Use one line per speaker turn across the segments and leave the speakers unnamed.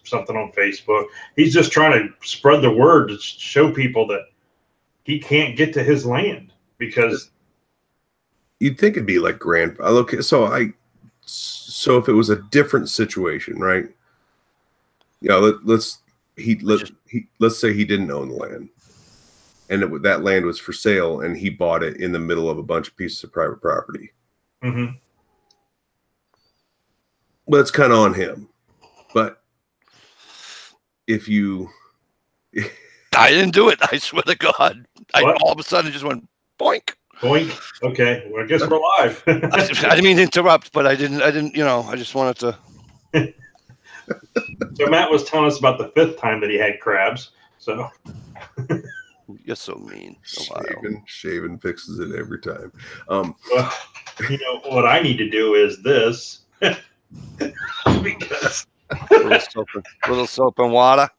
something on Facebook. He's just trying to spread the word to show people that he can't get to his land because
you'd think it'd be like grandfather. Okay, so if it was a different situation, right? Yeah, let's say he didn't own the land, and that land was for sale, and he bought it in the middle of a bunch of pieces of private property.
Mm-hmm.
Well, it's kind of on him, but if you,
I didn't do it. I swear to God, all of a sudden it just went boink.
Boink. Okay, well, I guess we're live.
I didn't mean to interrupt, but I didn't. I just wanted to.
So Matt was telling us about the 5th time that he had crabs. So
you're so mean.
Shaven fixes it every time.
Well, what I need to do is this because
little soap and water.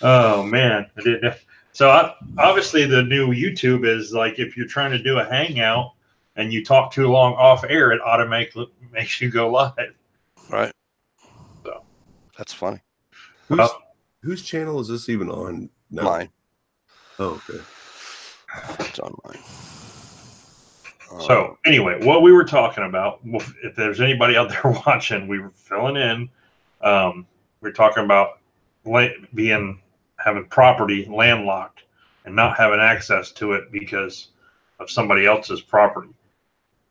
Oh man, I didn't. So obviously the new YouTube is like if you're trying to do a hangout and you talk too long off air, it automatically makes you go live.
Right.
So
that's funny.
Whose channel is this even on now?
Mine.
Oh, okay.
It's on mine.
So anyway, what we were talking about, if there's anybody out there watching, we were filling in. We're talking about having property landlocked and not having access to it because of somebody else's property.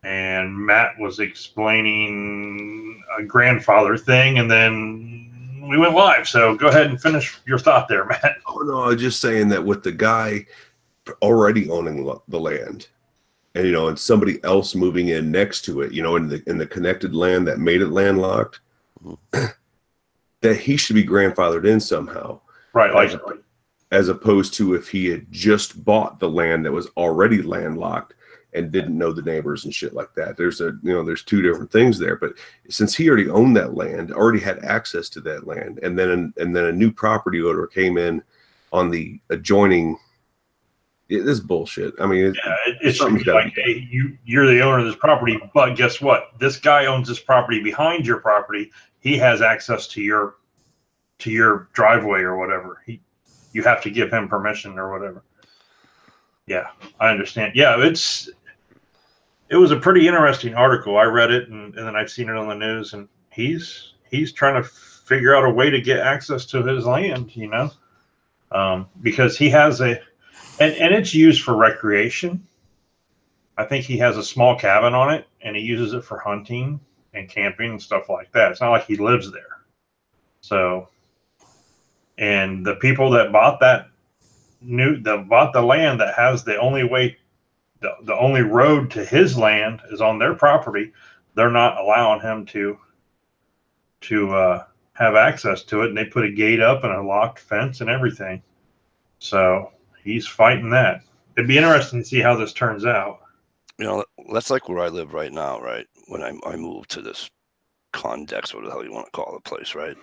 And Matt was explaining a grandfather thing, and then we went live. So go ahead and finish your thought there, Matt.
Oh no, I was just saying that with the guy already owning the land, and and somebody else moving in next to it, in the connected land that made it landlocked, that he should be grandfathered in somehow.
Right,
as opposed to if he had just bought the land that was already landlocked and didn't know the neighbors and shit like that. There's two different things there. But since he already owned that land, already had access to that land, and then a new property owner came in on the adjoining. This is bullshit. I mean,
it should be like, hey, you're the owner of this property, but guess what? This guy owns this property behind your property. He has access to your driveway or whatever. You have to give him permission or whatever. Yeah, I understand. Yeah, it was a pretty interesting article. I read it and then I've seen it on the news, and he's trying to figure out a way to get access to his land, because he has and it's used for recreation. I think he has a small cabin on it, and he uses it for hunting and camping and stuff like that. It's not like he lives there. So, and the people that bought the land that has the only way, the only road to his land is on their property. They're not allowing him to have access to it, and they put a gate up and a locked fence and everything. So he's fighting that. It'd be interesting to see how this turns out.
That's like where I live right now, right? When I moved to this condex, what the hell you want to call the place, right?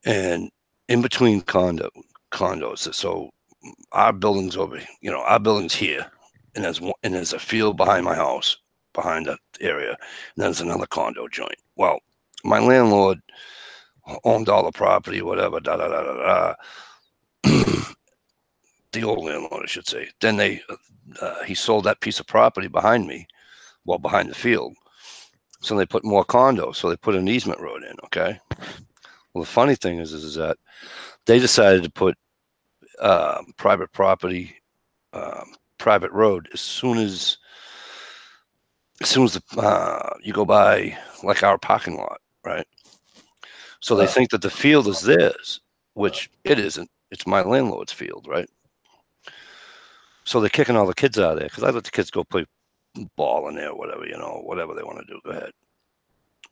And in between condos, so our building's our building's here, and there's a field behind my house, behind that area, and then there's another condo joint. Well, my landlord owned all the property, whatever, the old landlord, I should say. Then he sold that piece of property behind me, behind the field. So they put more condos. So they put an easement road in. Okay. Well, the funny thing is that they decided to put private property, private road as soon as you go by like our parking lot, right? So they think that the field is theirs, which it isn't. It's my landlord's field, right? So they're kicking all the kids out of there because I let the kids go play ball in there, whatever, whatever they want to do. Go ahead.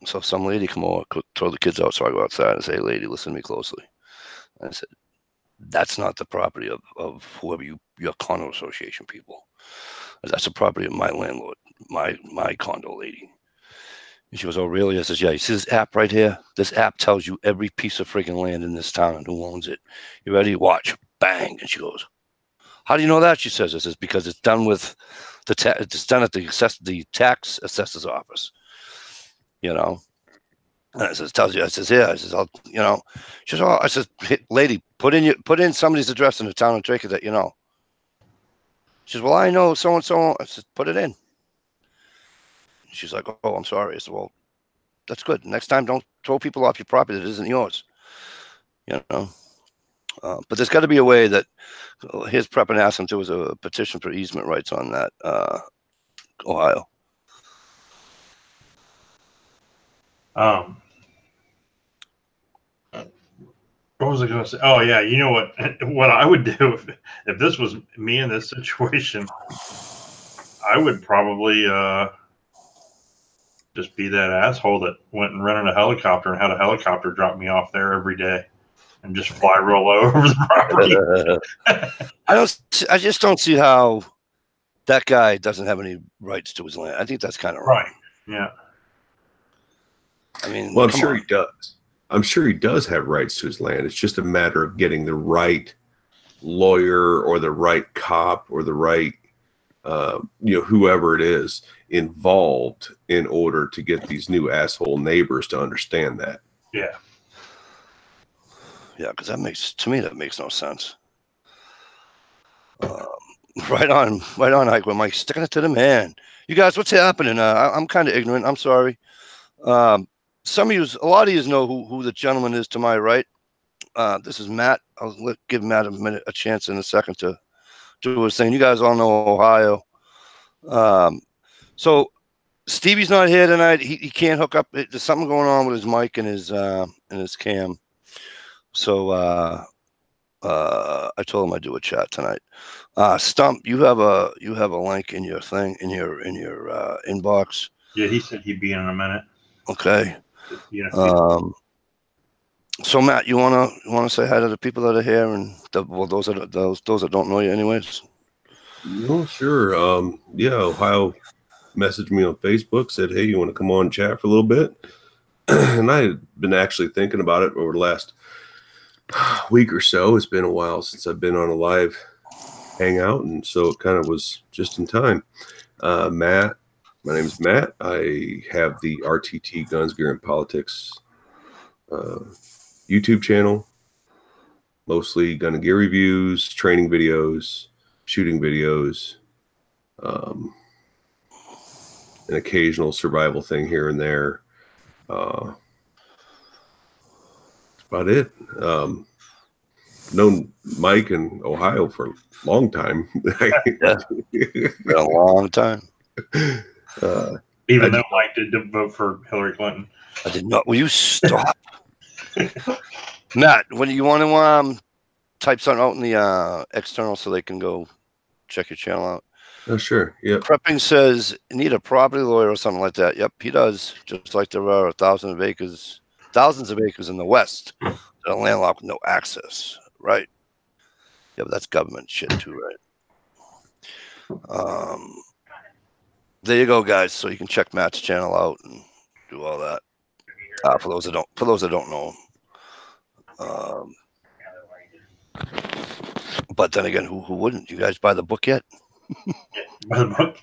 So some lady come over, throw the kids out. So I go outside and say, hey, lady, listen to me closely. And I said, that's not the property of whoever your condo association people. That's the property of my landlord, my condo lady. And she goes, oh, really? I says, yeah. You see this app right here? This app tells you every piece of freaking land in this town and who owns it. You ready? Watch. Bang. And she goes, how do you know that? She says, this is because it's done with it's done at the tax assessor's office, And I says, tells you, I says, yeah. I says, I'll, you know, she says, oh, I says, hey, lady, put in somebody's address in the town of Drake that you know. She says, well, I know so and so. I said, put it in. She's like, oh, I'm sorry. I said, well, that's good. Next time, don't throw people off your property that isn't yours. You know. But there's got to be a way that his prep and asked him to was a petition for easement rights on that Ohio.
What was I going to say? Oh yeah, you know what? What I would do if this was me in this situation, I would probably just be that asshole that went and rented a helicopter and had a helicopter drop me off there every day, and just fly real low over the property.
I just don't see how that guy doesn't have any rights to his land. I think that's kind of
right. Yeah.
I mean,
well, I'm sure he does. I'm sure he does have rights to his land. It's just a matter of getting the right lawyer or the right cop or the right, whoever it is involved in order to get these new asshole neighbors to understand that.
Yeah.
Yeah, because that makes no sense. Right on, Ike with Mike, sticking it to the man. You guys, what's happening? I'm kind of ignorant. I'm sorry. Some of you, a lot of you know who the gentleman is to my right. This is Matt. I'll give Matt a chance in a second to do his thing. You guys all know Ohio. So Stevie's not here tonight. He can't hook up. There's something going on with his mic and his cam. So I told him I'd do a chat tonight. Stump, you have a link in your thing in your inbox.
Yeah, he said he'd be in a minute.
Okay. So Matt, you wanna say hi to the people that are here and those that don't know you anyways?
No, sure. Yeah, Ohio messaged me on Facebook, said, hey, you want to come on and chat for a little bit? And I had been actually thinking about it over the last week or so. It's been a while since I've been on a live hangout, and so it kind of was just in time. Matt, my name is Matt. I have the RTT Guns, Gear, and Politics YouTube channel, mostly gun and gear reviews, training videos, shooting videos, an occasional survival thing here and there. That's about it. Known Mike in Ohio for a long time.
Yeah, been a long time.
Even though Mike did vote for Hillary Clinton.
I did not. Will you stop? Matt, when you want to type something out in the external so they can go check your channel out?
Oh, sure. Yeah.
Prepping says need a property lawyer or something like that. Yep, he does. Just like there are thousands of acres in the West that are landlocked with no access. Right. Yeah, but that's government shit too, right? There you go, guys. So you can check Matt's channel out and do all that. For those that don't know. But then again, who wouldn't? You guys buy the book yet?
By the book.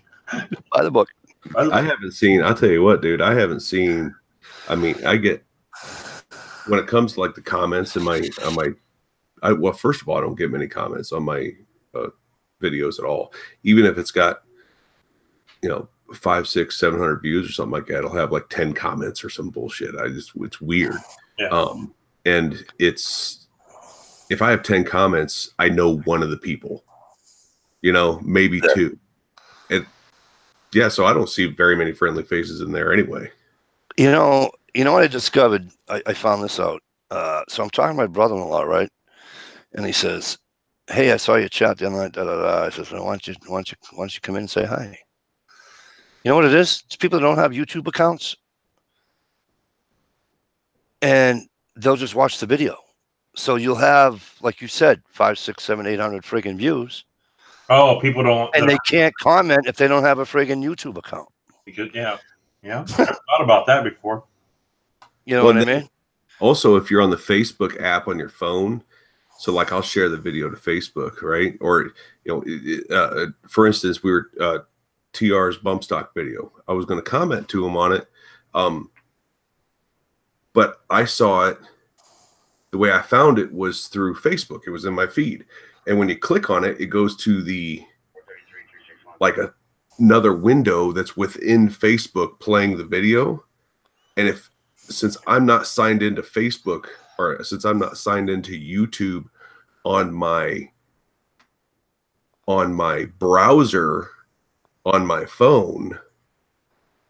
Buy the book.
I haven't seen. I'll tell you what, dude. I haven't seen. I mean, I get when it comes to like the comments in well, first of all, I don't get many comments on my videos at all. Even if it's got 500, 600, 700 views or something like that, it'll have like 10 comments or some bullshit. It's weird.
Yeah.
And if I have 10 comments, I know one of the people, maybe two. Yeah, so I don't see very many friendly faces in there anyway. You
know what I discovered? I found this out. So I'm talking to my brother-in-law, right? And he says, "Hey, I saw your chat the other night." I says, "Why don't you come in and say hi?" You know what it is? It's people that don't have YouTube accounts, and they'll just watch the video. So you'll have, like you said, 500, 600, 700, 800 friggin' views.
Oh, people don't,
and they can't comment if they don't have a friggin' YouTube account.
Because yeah, I've thought about that before.
You know what I mean?
Also, if you're on the Facebook app on your phone, so like I'll share the video to Facebook, right? Or for instance, we were TR's bump stock video. I was going to comment to him on it. but I saw it. The way I found it was through Facebook. It was in my feed, and when you click on it, it goes to the like another window that's within Facebook playing the video. And since I'm not signed into Facebook, or since I'm not signed into YouTube on my browser on my phone,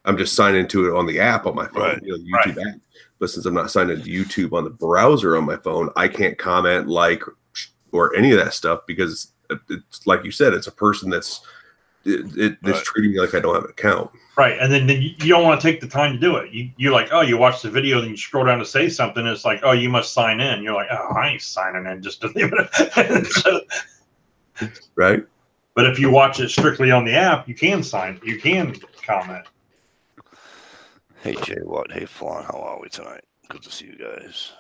I'm just signed into it on the app on my phone,
Right.
you know, YouTube app. But since I'm not signed into YouTube on the browser on my phone, I can't comment, like, or any of that stuff, because it's like you said, it's a person that's treating me like I don't have an account.
Right, and then you don't want to take the time to do it. You're like, oh, you watch the video, then you scroll down to say something, and it's like, oh, you must sign in. You're like, oh, I ain't signing in just to leave it.
Right.
But if you watch it strictly on the app, you can comment.
Hey, Jay Watt. Hey, Flan. How are we tonight? Good to see you guys.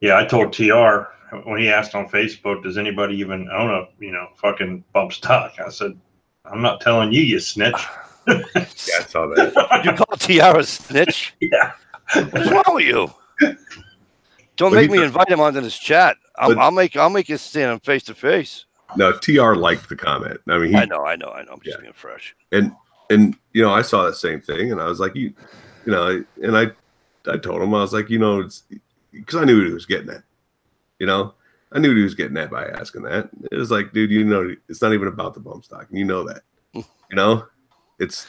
Yeah, I told TR when he asked on Facebook, does anybody even own a, fucking bump stock? I said, I'm not telling you, you snitch.
Yeah, I saw that.
You call TR a snitch?
Yeah.
What's wrong with you? Don't make me invite him onto this chat. I'll make you stand him face to face.
No, TR liked the comment. I mean,
I know. I'm just being fresh.
And I saw that same thing, and I was like, and I told him, I was like, it's because I knew what he was getting at. I knew what he was getting at by asking that. It was like, dude, it's not even about the bump stock, and you know that. It's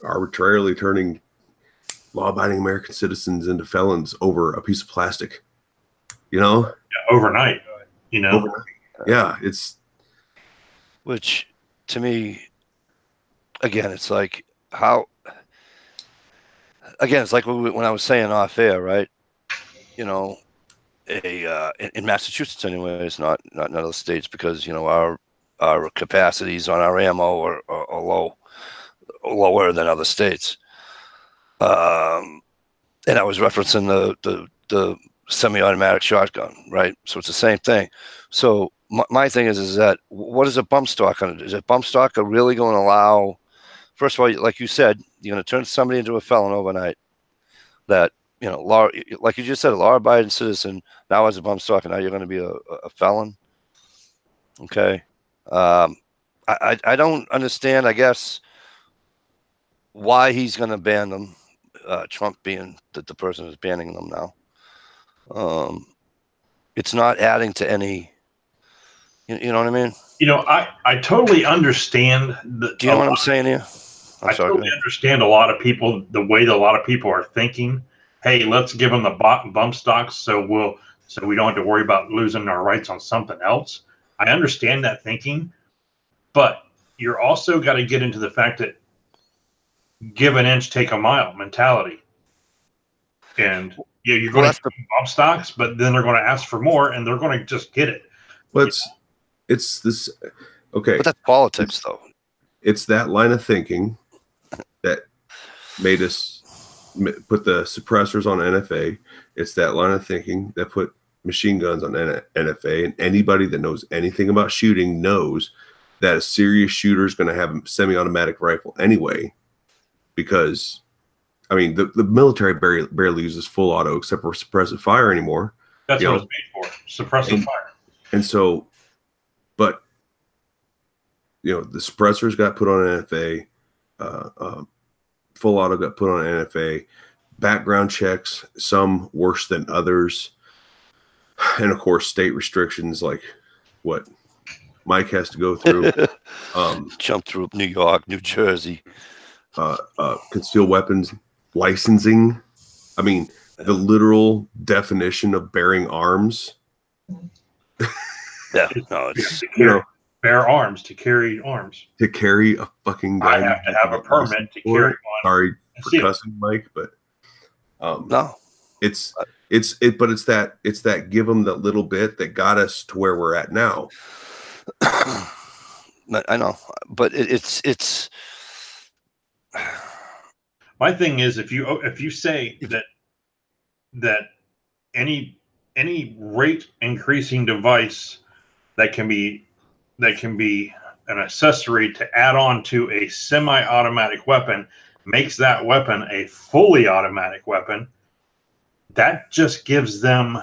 arbitrarily turning law-abiding American citizens into felons over a piece of plastic.
Yeah, overnight.
Overnight. Yeah,
which to me, again, it's like how. Again, it's like when I was saying off air, right? In Massachusetts, anyways, not in other states, because our capacities on our ammo are lower than other states. And I was referencing the semi-automatic shotgun, right? So it's the same thing. So my thing is that what is a bump stock going to do? Is a bump stock really going to allow? First of all, like you said, you're going to turn somebody into a felon overnight. That law, like you just said, a law-abiding citizen now has a bump stock, and now you're going to be a felon. Okay, I don't understand. I guess why he's going to ban them. Trump being the person who's banning them now. It's not adding to any. You know what I mean?
I totally understand.
Do you know what I'm saying here?
I totally understand a lot of people, the way that a lot of people are thinking. Hey, let's give them the bump stocks so we don't have to worry about losing our rights on something else. I understand that thinking, but you're also got to get into the fact that give an inch, take a mile mentality. And you're going to bump stocks, but then they're going to ask for more, and they're going to just get it.
Well, it's this. Okay,
but that's politics, though.
It's that line of thinking that made us put the suppressors on NFA. It's that line of thinking that put machine guns on NFA. And anybody that knows anything about shooting knows that a serious shooter is going to have a semi-automatic rifle anyway, because, I mean, the military barely uses full auto except for suppressive fire anymore.
That's what it's made for, suppressive fire.
And so, but, the suppressors got put on NFA, full auto got put on NFA, background checks, some worse than others. And of course, state restrictions like what Mike has to go through.
Jump through New York, New Jersey.
Concealed weapons licensing. I mean, the literal definition of bearing arms.
Yeah, no, it's
bear arms, to carry arms.
To carry a fucking gun.
I have to have a permit to carry one.
Sorry for cussing, Mike, but
no.
It's that give them that little bit that got us to where we're at now.
I know, but it's
my thing is, if you say that any rate increasing device that can be an accessory to add on to a semi-automatic weapon makes that weapon a fully automatic weapon, that just gives them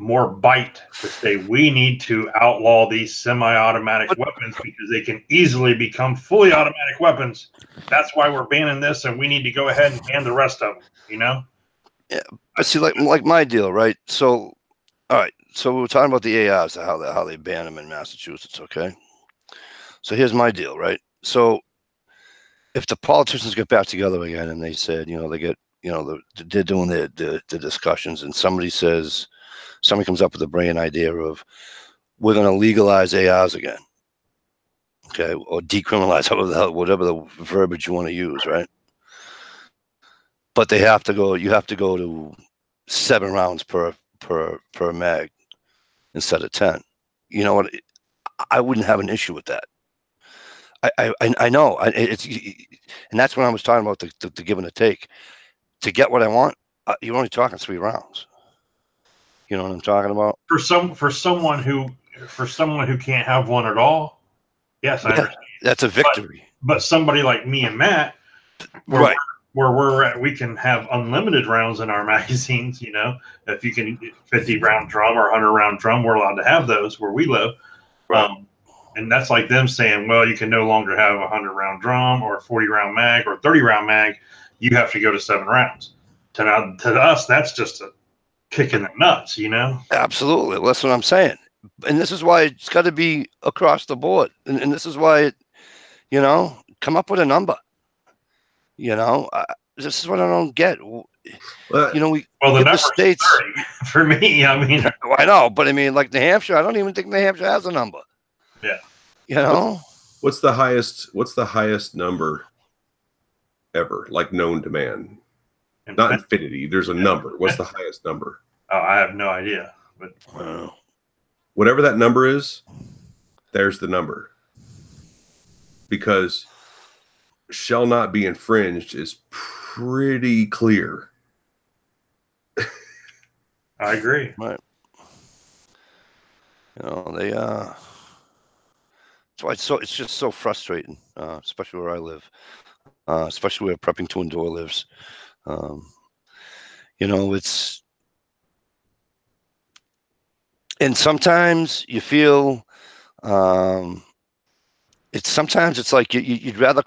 more bite to say we need to outlaw these semi-automatic weapons because they can easily become fully automatic weapons. That's why we're banning this, and we need to go ahead and ban the rest of them. You know?
Yeah, but see, like my deal, right? So, all right. So we were talking about the ARs, how they ban them in Massachusetts. Okay. So here's my deal, right? So if the politicians get back together again and they said, they get, they're doing the discussions, and somebody comes up with a brilliant idea of we're going to legalize ARs again, okay, or decriminalize, whatever the verbiage you want to use, right? But you have to go to 7 rounds per mag instead of 10. You know what? I wouldn't have an issue with that. I know it's, and that's when I was talking about the give and the take. To get what I want, you're only talking 3 rounds. You know what I'm talking about?
For someone who can't have one at all, yes, I understand.
That's a victory.
But somebody like me and Matt, where we're at, we can have unlimited rounds in our magazines. You know, if you can 50-round drum or 100-round drum, we're allowed to have those where we live. Right. And that's like them saying, well, you can no longer have a 100-round drum or a 40-round mag or a 30-round mag. You have to go to 7 rounds. To us, that's just a kick in the nuts, you know? Absolutely.
Well, that's what I'm saying. And this is why it's got to be across the board. And this is why, come up with a number. This is what I don't get.
The states 30 for me. I mean,
I know, but I mean, like New Hampshire, I don't even think New Hampshire has a number.
Yeah.
What's the highest number ever, like known to man? Not infinity. There's a number. What's the highest number?
Oh, I have no idea. But
whatever that number is, there's the number. Because shall not be infringed is pretty clear.
I agree.
Right. They that's why it's just so frustrating, especially where I live, especially where Prepping to Endure lives. It's, and sometimes you feel, it's like you'd rather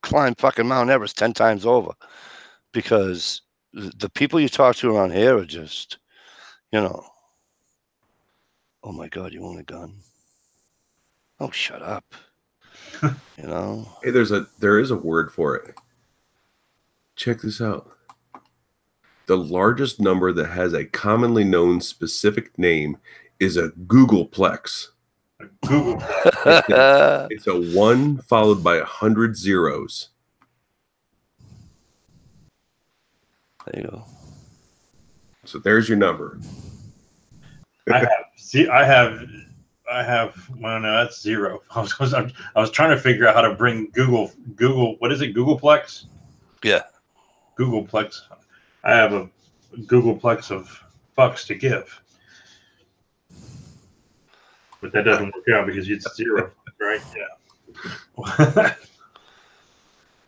climb fucking Mount Everest 10 times over, because the people you talk to around here are just, oh my God, you own a gun? Oh, shut up.
Hey, there is a word for it. Check this out. The largest number that has a commonly known specific name is a Googleplex. It's a 1 followed by 100 zeros.
There you go.
So there's your number.
I have. Well, no, that's 0. I was trying to figure out how to bring Google. What is it? Googleplex.
Yeah.
Googleplex. I have a Googleplex of fucks to give, but that doesn't work out because it's 0, right? Yeah.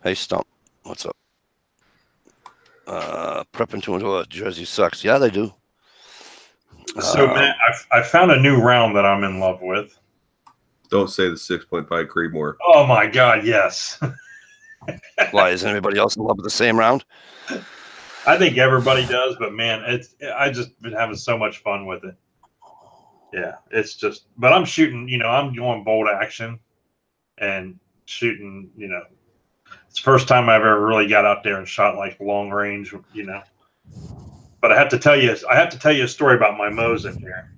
Hey, Stump, what's up? Prepping to Endure, Jersey sucks. Yeah, they do.
So, Matt, I found a new round that I'm in love with.
Don't say the 6.5 Creedmoor.
Oh my God, yes.
Why, isn't everybody else in love with the same round?
I think everybody does, but man, I just been having so much fun with it. Yeah, it's just, but I'm shooting, I'm going bolt action and shooting, it's the first time I've ever really got out there and shot like long range, But I have to tell you a story about my Mosin here.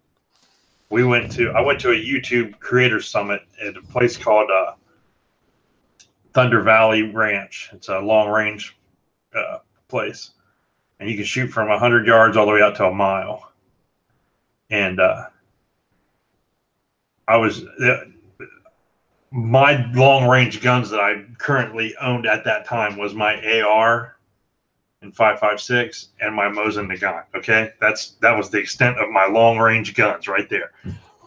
I went to a YouTube creator summit at a place called Thunder Valley Ranch. It's a long range place, and you can shoot from 100 yards all the way out to a mile. And my long range guns that I currently owned at that time was my AR and 5.56 and my Mosin Nagant. Okay, that was the extent of my long range guns right there.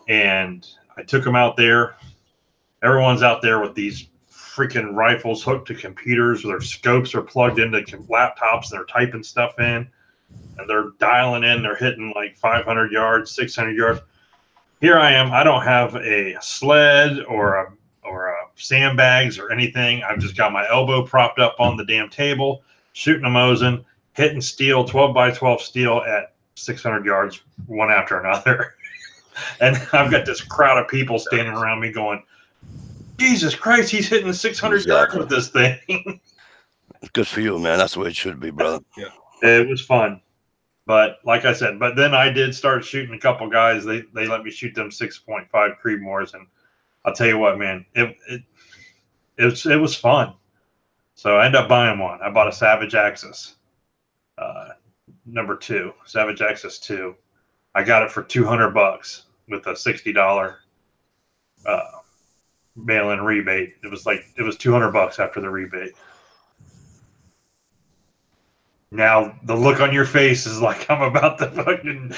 And I took them out there Everyone's out there with these freaking rifles hooked to computers. Their scopes are plugged into laptops. They're typing stuff in, and they're dialing in. They're hitting like 500 yards, 600 yards. Here I am. I don't have a sled or a sandbags or anything. I've just got my elbow propped up on the damn table, shooting a Mosin, hitting steel, 12 by 12 steel at 600 yards, one after another. And I've got this crowd of people standing around me going, Jesus Christ, he's hitting 600 yards with this thing.
Good for you, man. That's the way it should be, brother.
Yeah. It was fun. But like I said, but then I did start shooting a couple guys. They let me shoot them 6.5 Creedmoors, and I'll tell you what, man, it was fun. So I ended up buying one. I bought a Savage Axis, number 2, Savage Axis 2. I got it for $200 with a $60 mail-in rebate. It was $200 after the rebate. Now the look on your face is like I'm about to fucking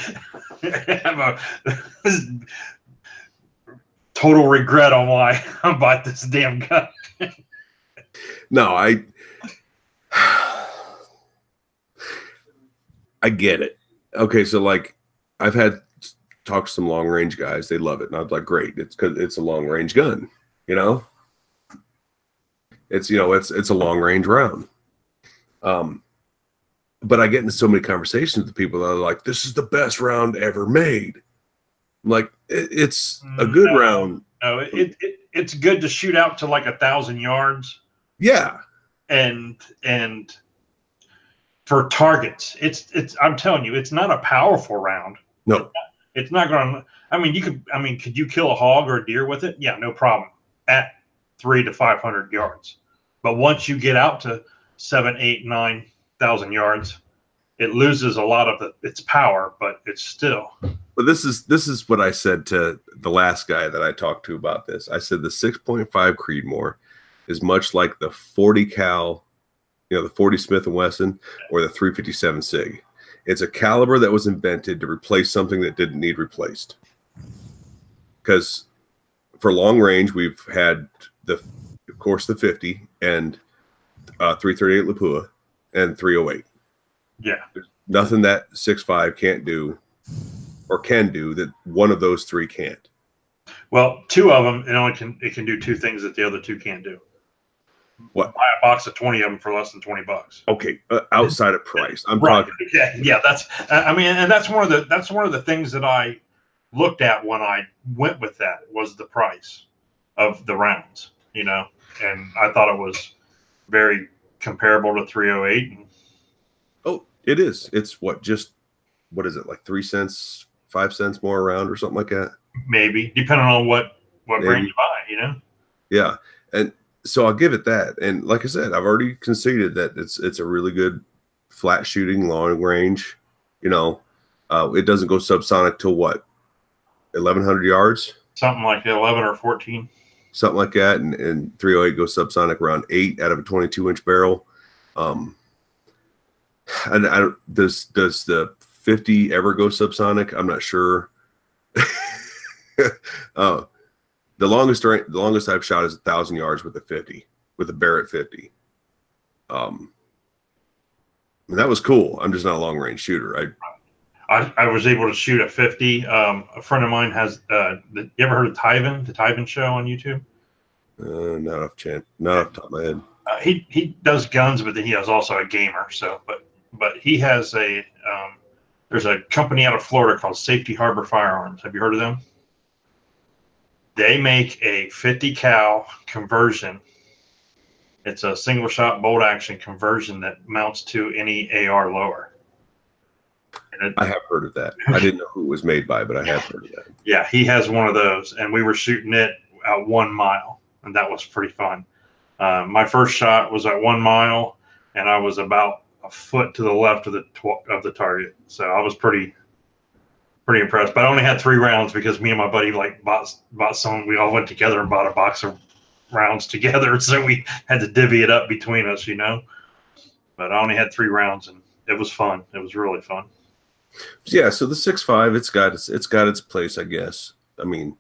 have a total regret on why I bought this damn gun.
No, I get it. Okay, so like I've had talked to some long range guys. They love it, and I was like, great. It's because it's a long range gun. You know, it's a long range round. But I get into so many conversations with people that are like, this is the best round ever made. I'm like, it's a good round.
No, it's good to shoot out to like 1,000 yards.
Yeah.
And for targets, it's I'm telling you, it's not a powerful round.
No.
It's not going to, could you kill a hog or a deer with it? Yeah, no problem. At 300 to 500 yards. But once you get out to 7,000, 8,000, 9,000 yards, it loses a lot of its power, but it's still.
But this is what I said to the last guy that I talked to about this. I said the 6.5 Creedmoor is much like the 40 cal, the 40 Smith & Wesson or the 357 SIG. It's a caliber that was invented to replace something that didn't need replaced. Because for long range, we've had of course, the 50 and 338 Lapua and 308.
Yeah.
There's nothing that 6.5 can't do or can do that one of those three can't.
Well, 2 of them, it can do 2 things that the other 2 can't do.
What?
Buy a box of 20 of them for less than $20.
Okay, outside of price, I'm
right.
talking.
Yeah. That's and that's one of the things that I looked at when I went with that was the price of the rounds. And I thought it was very comparable to 308.
Oh, it is. It's what is it, like 3 cents, 5 cents more around or something like that?
Maybe, depending on what brand you buy,
Yeah. And so I'll give it that. And like I said, I've already conceded that it's a really good flat shooting, long range. It doesn't go subsonic till what? 1,100 yards?
Something like 11 or 14.
Something like that. And 308 goes subsonic around 8 out of a 22-inch barrel. And does the 50 ever go subsonic? I'm not sure. The longest I've shot is 1,000 yards with a 50, with a Barrett 50. And that was cool. I'm just not a long range shooter.
I was able to shoot a 50. A friend of mine has. You ever heard of Tyven? The Tyven Show on YouTube?
Not off the top of my head.
He does guns, but then he is also a gamer. So, but he has there's a company out of Florida called Safety Harbor Firearms. Have you heard of them? They make a 50 cal conversion. It's a single shot bolt action conversion that mounts to any AR lower.
I have heard of that. I didn't know who it was made by, but I have heard of that.
Yeah, he has one of those, and we were shooting it at 1 mile, and that was pretty fun. My first shot was at 1 mile, and I was about a foot to the left of the target, so I was pretty impressed. But I only had 3 rounds because me and my buddy bought some. We all went together and bought a box of rounds together, so we had to divvy it up between us, But I only had 3 rounds, and it was fun. It was really fun.
Yeah, so the 6.5, it's got its place, I guess. I mean,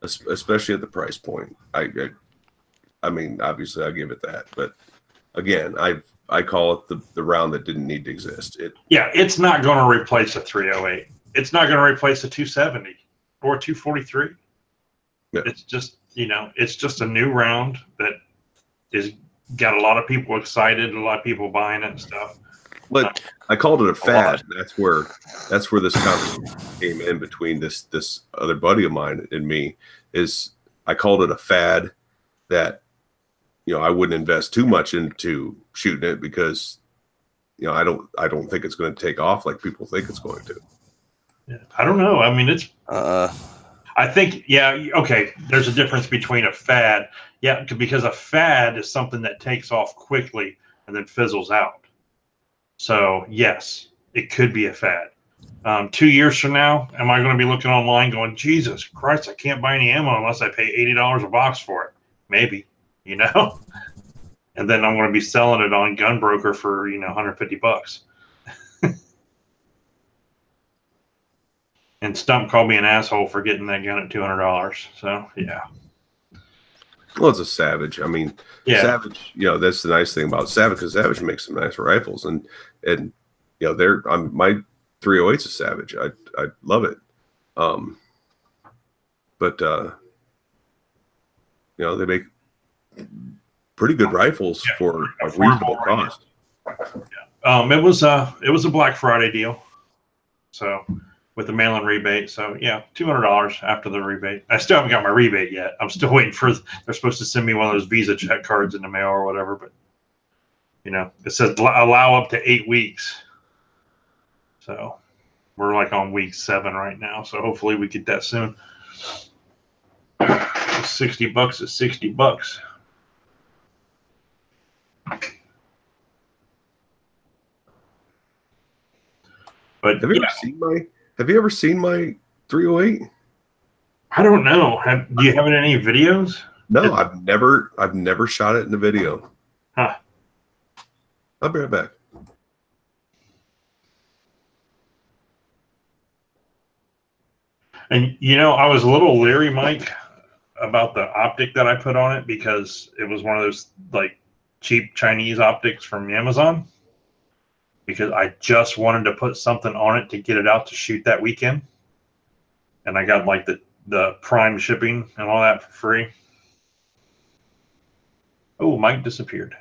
especially at the price point. I mean, obviously, I give it that, but again, I call it the round that didn't need to exist.
Yeah, it's not going to replace a 308. It's not going to replace a 270 or a 243.
Yeah.
It's just, it's just a new round that is got a lot of people excited, a lot of people buying it and stuff.
But I called it a fad. That's where this conversation came in between this other buddy of mine and me. Is I called it a fad that I wouldn't invest too much into shooting it because I don't think it's going to take off like people think it's going to.
Yeah, I don't know. I mean, it's I think, yeah, okay, there's a difference between a fad. Yeah, because a fad is something that takes off quickly and then fizzles out. So, yes, it could be a fad. 2 years from now, am I going to be looking online going, Jesus Christ, I can't buy any ammo unless I pay $80 a box for it? Maybe, And then I'm going to be selling it on Gunbroker for, $150. And Stump called me an asshole for getting that gun at $200. So, yeah.
Well, it's a Savage. I mean,
yeah.
Savage, that's the nice thing about Savage, because Savage makes some nice rifles. And they're my 308's a Savage. I love it. But they make pretty good rifles for a reasonable cost.
Yeah. It was a Black Friday deal. So with the mail-in rebate. So yeah, $200 after the rebate. I still haven't got my rebate yet. I'm still waiting for, they're supposed to send me one of those Visa check cards in the mail or whatever, but it says allow up to 8 weeks. So we're like on week 7 right now. So hopefully we get that soon. $60 is $60. But
have you ever seen my 308?
I don't know. Do you have it in any videos?
No, I've never shot it in a video.
Huh.
I'll be right back.
And I was a little leery, Mike, about the optic that I put on it because it was one of those like cheap Chinese optics from Amazon. Because I just wanted to put something on it to get it out to shoot that weekend. And I got like the prime shipping and all that for free. Oh, Mike disappeared.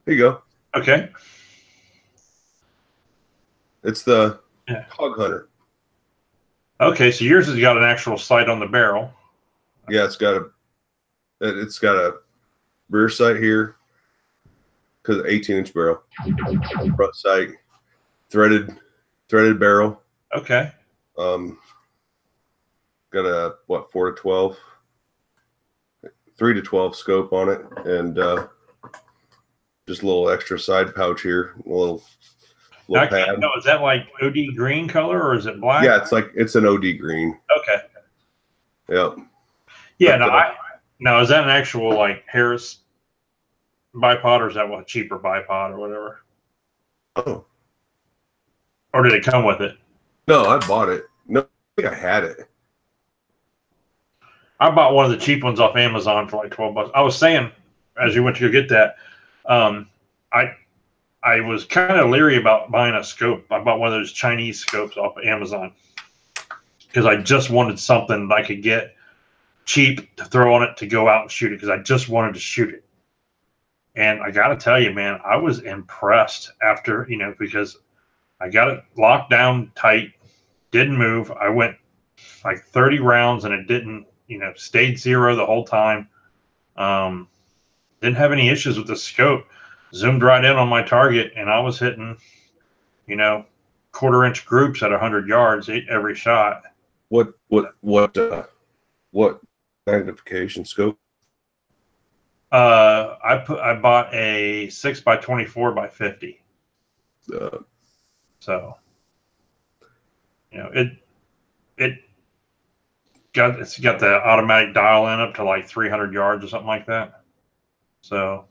There you go.
Okay.
It's the Hog Hunter.
Okay, so yours has got an actual sight on the barrel.
Yeah, it's got a rear sight here. Because 18-inch barrel, front sight, threaded barrel.
Okay.
Got a 4 to 12, 3 to 12 scope on it, and just a little extra side pouch here, a little pad.
Is that like OD green color or is it black?
Yeah, it's an OD green.
Okay.
Yep.
Yeah. Now is that an actual like Harris bipod, or is that a cheaper bipod or whatever?
Oh.
Or did it come with it?
No, I bought it. No, I think I had it.
I bought one of the cheap ones off Amazon for like $12. I was saying, as you went to go get that, I was kind of leery about buying a scope. I bought one of those Chinese scopes off of Amazon because I just wanted something that I could get cheap to throw on it to go out and shoot it because I just wanted to shoot it. And I got to tell you, man, I was impressed after, because I got it locked down tight, didn't move. I went like 30 rounds and it didn't, stayed 0 the whole time. Didn't have any issues with the scope. Zoomed right in on my target and I was hitting, 1/4-inch groups at 100 yards every shot.
What magnification scope?
I bought a 6x24 by 50. So, it's got the automatic dial in up to like 300 yards or something like that. So,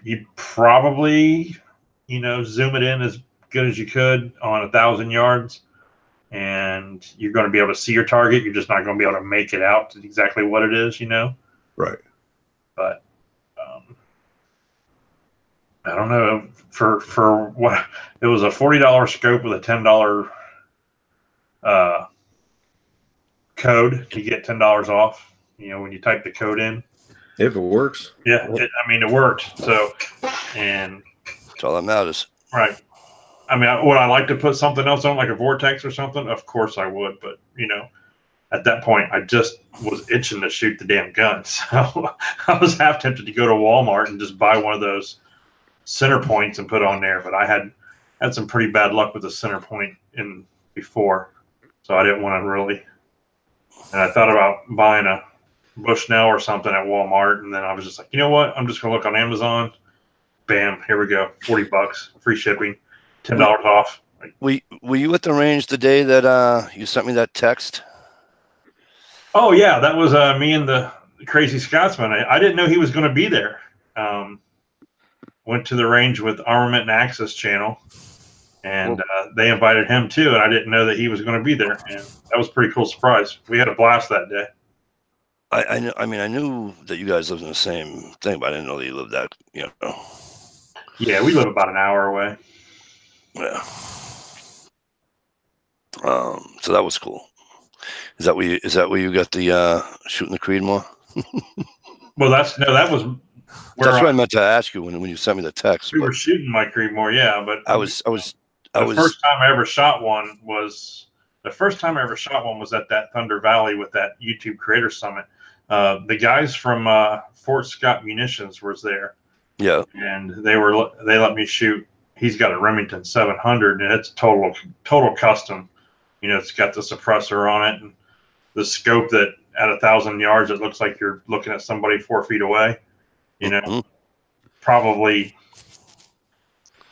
you probably, zoom it in as good as you could on 1,000 yards, and you're going to be able to see your target. You're just not going to be able to make it out to exactly what it is,
Right.
But I don't know, for what it was, a $40 scope with a $10 code to get $10 off. When you type the code in.
If it works.
Yeah, it worked. So, and
that's all that matters.
Right. I mean, would I like to put something else on, like a vortex or something? Of course I would, but at that point, I just was itching to shoot the damn gun. So I was half tempted to go to Walmart and just buy one of those center points and put on there. But I had some pretty bad luck with the center point in before, so I didn't want to really. And I thought about buying a Bushnell or something at Walmart, and then I was just like, you know what? I'm just gonna look on Amazon. Bam, here we go. $40, free shipping, $10 off.
Were you at the range the day that you sent me that text?
Oh yeah, that was me and the Crazy Scotsman. I didn't know he was going to be there. Went to the range with Armament and Access Channel, and they invited him too. And I didn't know that he was going to be there, and that was a pretty cool surprise. We had a blast that day.
I knew that you guys lived in the same thing, but I didn't know that you lived that.
Yeah, we live about an hour away.
Yeah. So that was cool. Is that where you got the shooting the Creedmoor?
Well, that was where
that's what I meant to ask you when you sent me the text.
We were shooting my Creedmoor, yeah, but the first time I ever shot one was at that Thunder Valley with that YouTube Creator Summit. The guys from Fort Scott Munitions was there.
Yeah,
and they let me shoot. He's got a Remington 700, and it's total custom. It's got the suppressor on it and the scope that at 1,000 yards it looks like you're looking at somebody 4 feet away. Probably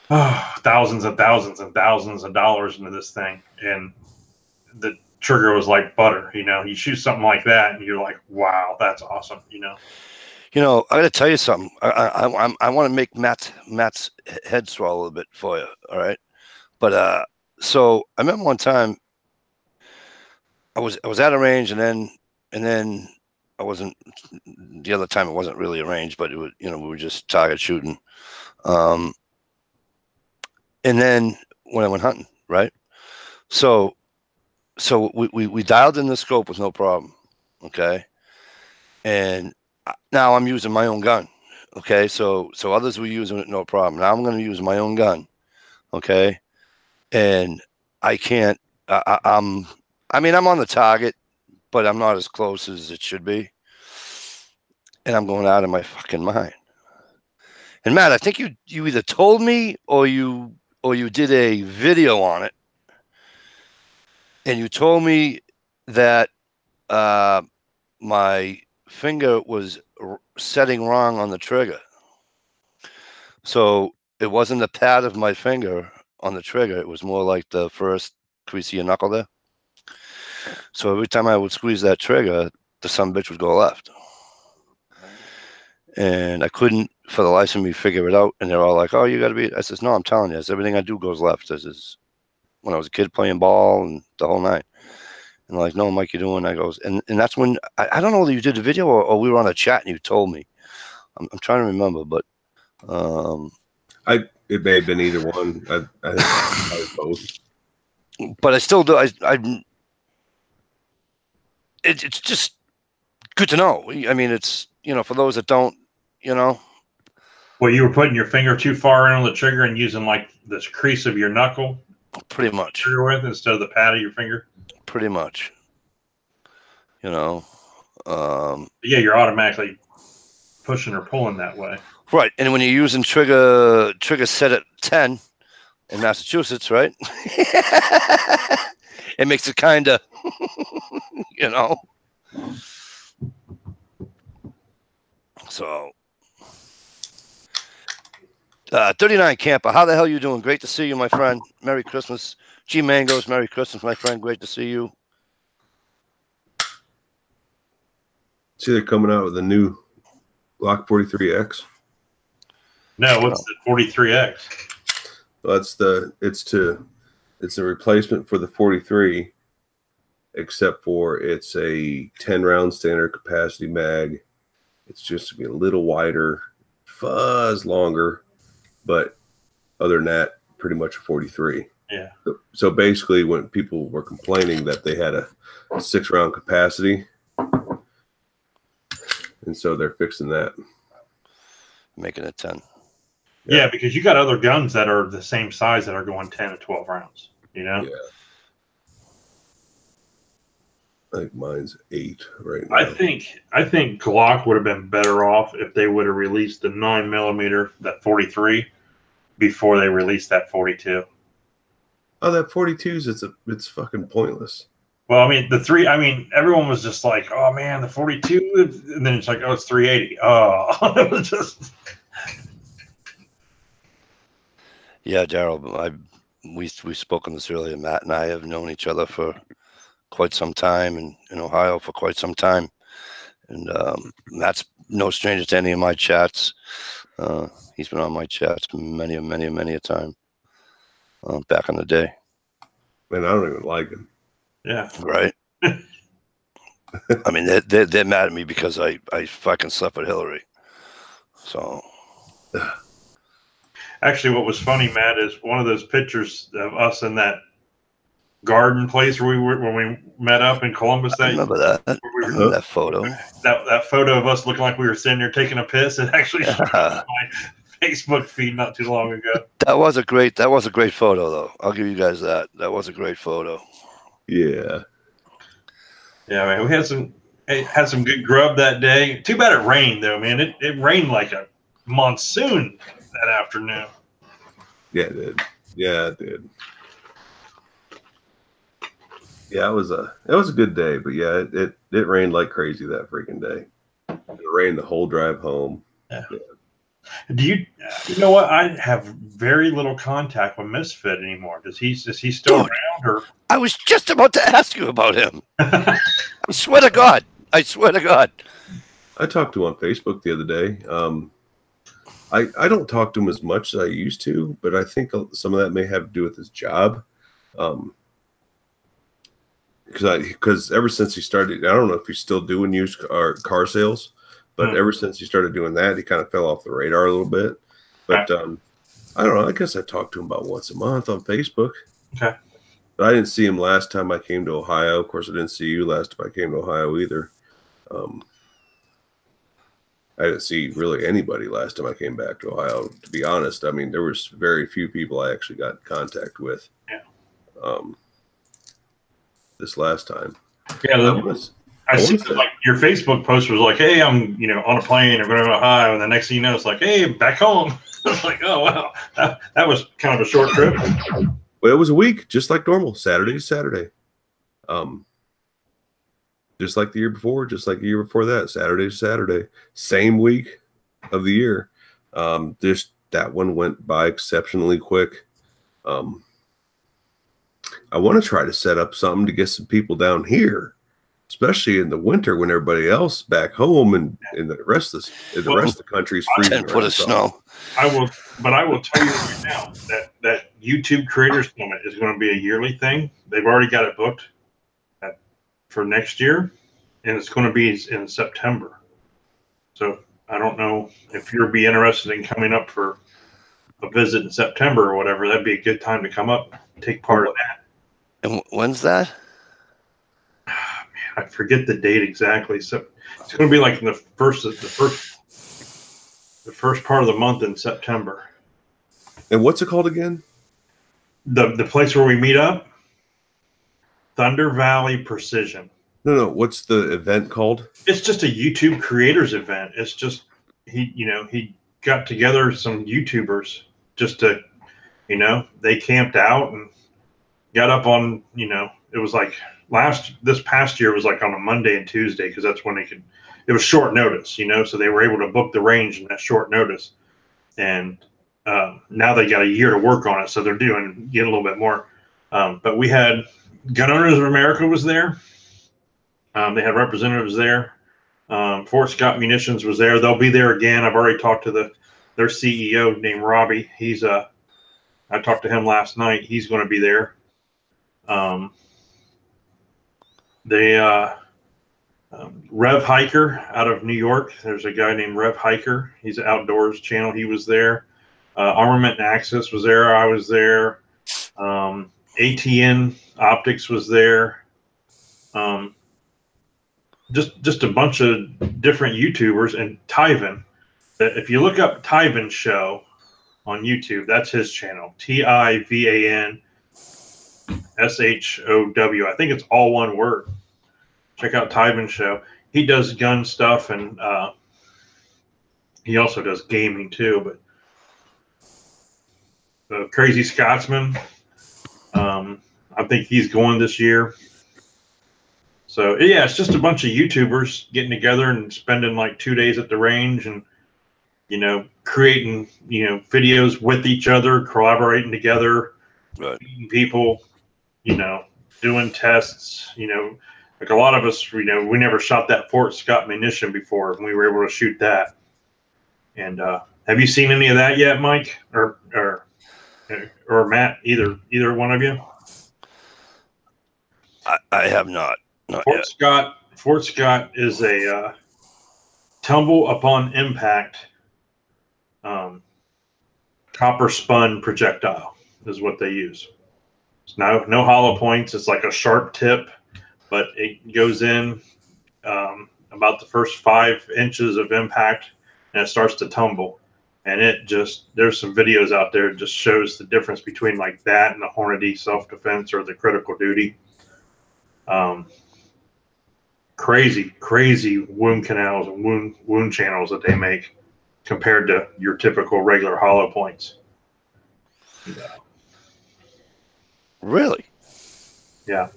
thousands and thousands and thousands of dollars into this thing, and the trigger was like butter. You shoot something like that, and you're like, wow, that's awesome.
I got to tell you something. I want to make Matt's head swell a little bit for you. All right, but so I remember one time I was at a range, and then I wasn't. The other time it wasn't really a range, but it was, we were just target shooting. And then when I went hunting, right? So we dialed in the scope with no problem, okay, and now I'm using my own gun. Okay. So others were using it, no problem. Now I'm going to use my own gun. Okay. And I can't, I'm on the target, but I'm not as close as it should be. And I'm going out of my fucking mind. And Matt, I think you either told me or you did a video on it. And you told me that, my finger was setting wrong on the trigger. So it wasn't the pad of my finger on the trigger. It was more like the first crease of your knuckle there. So every time I would squeeze that trigger, the sumbitch would go left. And I couldn't, for the life of me, figure it out. And they're all like, oh, you got to be. I says, no, I'm telling you, everything I do goes left. This is when I was a kid playing ball and the whole night. And like, no, Mike, you're doing. I goes, and that's when I don't know whether you did the video or we were on a chat and you told me. I'm trying to remember, but
it may have been either one. I think I was both.
But I still do. It's just good to know. I mean, it's for those that don't,
Well, you were putting your finger too far in on the trigger and using like this crease of your knuckle,
pretty much,
with instead of the pad of your finger.
Pretty much,
Yeah, you're automatically pushing or pulling that way.
Right, and when you're using trigger set at 10 in Massachusetts, right? It makes it kind of, So, 39 Camper, how the hell you doing? Great to see you, my friend. Merry Christmas. G Mangoes, Merry Christmas, my friend. Great to see you.
See, they're coming out with a new Glock 43X.
No, what's the 43X?
It's a replacement for the 43, except for it's a 10-round standard capacity mag. It's just to be a little wider, fuzz longer, but other than that, pretty much a 43.
Yeah.
So basically, when people were complaining that they had a 6-round capacity, and so they're fixing that,
making it 10.
Yeah, because you got other guns that are the same size that are going 10 to 12 rounds. You know.
Yeah. I think mine's 8 right now.
I think Glock would have been better off if they would have released the 9mm, that 43, before they released that 42.
Oh, that 42's it's fucking pointless.
Well, I mean, the 3. I mean, everyone was just like, "Oh man, the 42," and then it's like, "Oh, it's 380." Oh, it was just.
Yeah, Daryl, we've spoken this earlier. Matt and I have known each other for quite some time, and in Ohio for quite some time. And Matt's no stranger to any of my chats. He's been on my chats many a time back in the day.
Man, I don't even like him.
Yeah.
Right. I mean, they're mad at me because I fucking slept with Hillary. So.
Actually, what was funny, Matt, is one of those pictures of us in that garden place where when we met up in Columbus.
I remember that. I remember that photo.
That photo of us looking like we were sitting there taking a piss. It actually showed up on my Facebook feed not too long ago.
That was a great photo, though. I'll give you guys that. That was a great photo.
Yeah.
Yeah, man. We had some good grub that day. Too bad it rained though, man. It rained like a monsoon that afternoon.
Yeah, it did. Yeah, it did. Yeah, it was a good day, but yeah, it rained like crazy that freaking day. It rained the whole drive home.
Yeah. Do you know what? I have very little contact with Misfit anymore. Is he still around? Or
I was just about to ask you about him. I swear to God. I talked
to him on Facebook the other day. I don't talk to him as much as I used to, but I think some of that may have to do with his job. Because ever since he started, I don't know if he's still doing used car sales, but ever since he started doing that, he kind of fell off the radar a little bit. But I don't know. I guess I talked to him about once a month on Facebook.
Okay.
But I didn't see him last time I came to Ohio. Of course, I didn't see you last time I came to Ohio either. I didn't see really anybody last time I came back to Ohio, to be honest. I mean, there was very few people I actually got in contact with.
Yeah.
This last time.
Yeah, I see like your Facebook post was like, "Hey, I'm on a plane or going to Ohio," and the next thing you know, it's like, "Hey, back home." I was like, "Oh wow, that was kind of a short trip."
Well, it was a week, just like normal, Saturday to Saturday. Just like the year before, just like the year before that, Saturday to Saturday, same week of the year. Just that one went by exceptionally quick. I want to try to set up something to get some people down here, especially in the winter when everybody else back home and in the rest of the country is freezing.
10 foot of snow.
I will tell you right now that YouTube Creators Summit is going to be a yearly thing. They've already got it booked for next year, and it's going to be in September. So I don't know if you'd be interested in coming up for a visit in September or whatever. That'd be a good time to come up and take part of that.
And when's that?
Man, I forget the date exactly. So it's going to be like in the first part of the month in September.
And what's it called again?
The place where we meet up? Thunder Valley Precision.
No. What's the event called?
It's just a YouTube creators event. It's just he got together some YouTubers just to, they camped out and got up on, it was like this past year was like on a Monday and Tuesday because that's when it was short notice, so they were able to book the range in that short notice. And now they got a year to work on it, so they're getting a little bit more. But we had Gun Owners of America was there. They had representatives there. Fort Scott Munitions was there. They'll be there again. I've already talked to their CEO named Robbie. He's I talked to him last night. He's going to be there. Rev Hiker out of New York. There's a guy named Rev Hiker. He's an outdoors channel. He was there. Armament and Access was there. I was there. ATN Optics was there. Just a bunch of different YouTubers, and Tyven. If you look up Tyven Show on YouTube, that's his channel. TIVAN SHOW. I think it's all one word. Check out Tyven Show. He does gun stuff, and he also does gaming too. But the Crazy Scotsman, I think he's going this year. So yeah, it's just a bunch of YouTubers getting together and spending like 2 days at the range, and creating videos with each other, collaborating together,
Right.
meeting people, doing tests. Like a lot of us, we never shot that Fort Scott munition before, and we were able to shoot that. And have you seen any of that yet, Mike or Matt? Either one of you?
I have not. Not
Fort
yet.
Scott. Fort Scott is a tumble upon impact copper spun projectile is what they use. It's no hollow points. It's like a sharp tip, but it goes in about the first 5 inches of impact, and it starts to tumble. And there's some videos out there that just shows the difference between like that and the Hornady self-defense or the critical duty. Crazy wound canals and wound channels that they make compared to your typical regular hollow points.
Really?
Yeah.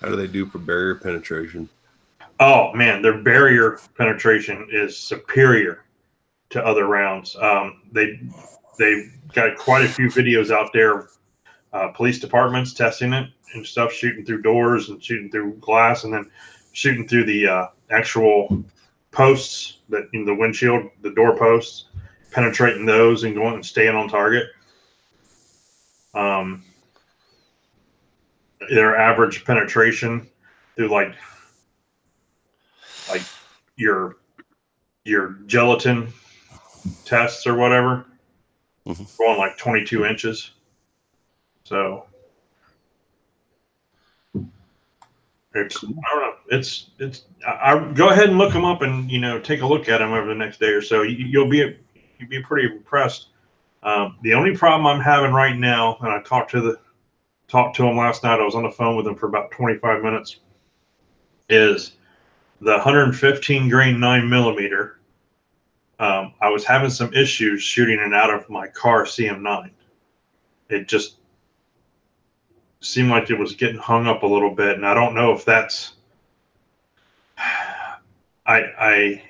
How do they do for barrier penetration?
Oh man, their barrier penetration is superior to other rounds. They've got quite a few videos out there. Police departments testing it and stuff, shooting through doors and shooting through glass, and then shooting through the actual posts that in the windshield, the door posts, penetrating those and going and staying on target. Their average penetration through like your gelatin tests or whatever, going like 22 inches. So I don't know. I go ahead and look them up and take a look at them over the next day or so. You'll be pretty impressed. The only problem I'm having right now, and I talked to him last night. I was on the phone with him for about 25 minutes. Is the 115 grain 9mm. I was having some issues shooting it out of my car CM9. It just seemed like it was getting hung up a little bit, and I don't know if that's. I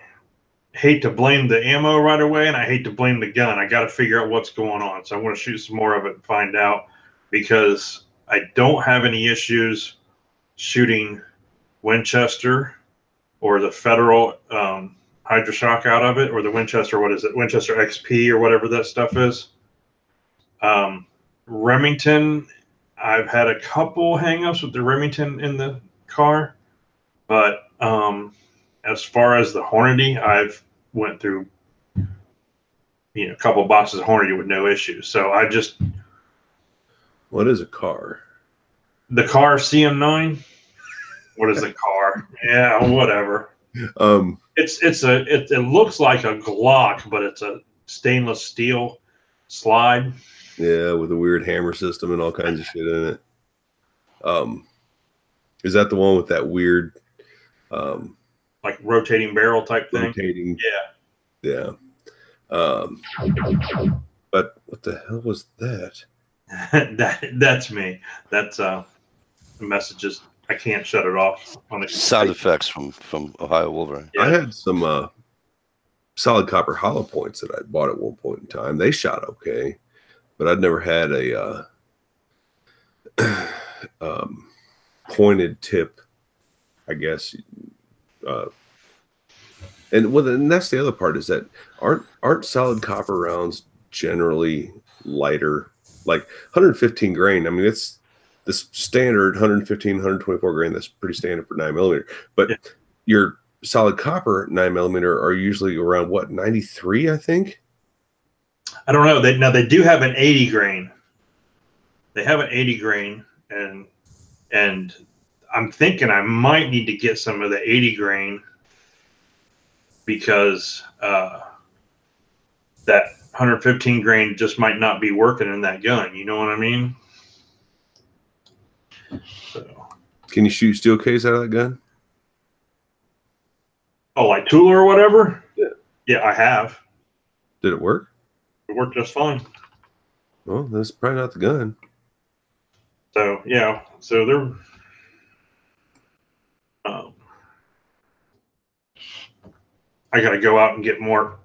hate to blame the ammo right away, and I hate to blame the gun. I got to figure out what's going on, so I'm going to shoot some more of it and find out, because I don't have any issues shooting Winchester or the Federal Hydroshock out of it, or the Winchester, what is it, Winchester XP or whatever that stuff is. Remington, I've had a couple hangups with the Remington in the car, but as far as the Hornady, I've went through a couple boxes of Hornady with no issues. So I just.
What is a car?
The car CM9. What is the car? Yeah, whatever. It looks like a Glock, but it's a stainless steel slide.
Yeah, with a weird hammer system and all kinds of shit in it. Is that the one with that weird
like rotating barrel type thing?
Rotating.
Yeah.
But what the hell was that?
That's me. That's messages. I can't shut it off on the
sound effects from Ohio Wolverine.
Yeah. I had some solid copper hollow points that I bought at one point in time. They shot okay, but I'd never had a pointed tip, I guess. And that's the other part, is that aren't solid copper rounds generally lighter like 115 grain. I mean, it's this standard 115, 124 grain. That's pretty standard for 9mm. But
Yeah.
your solid copper 9mm are usually around what, 93, I think.
I don't know. They do have an 80 grain. They have an 80 grain, and I'm thinking I might need to get some of the 80 grain because that 115 grain just might not be working in that gun. You know what I mean? So,
can you shoot steel case out of that gun?
oh, like Tula or whatever?
Yeah.
Yeah, I have.
Did it work?
It worked just fine.
Well, that's probably not the gun.
So yeah, so they're I got to go out and get more.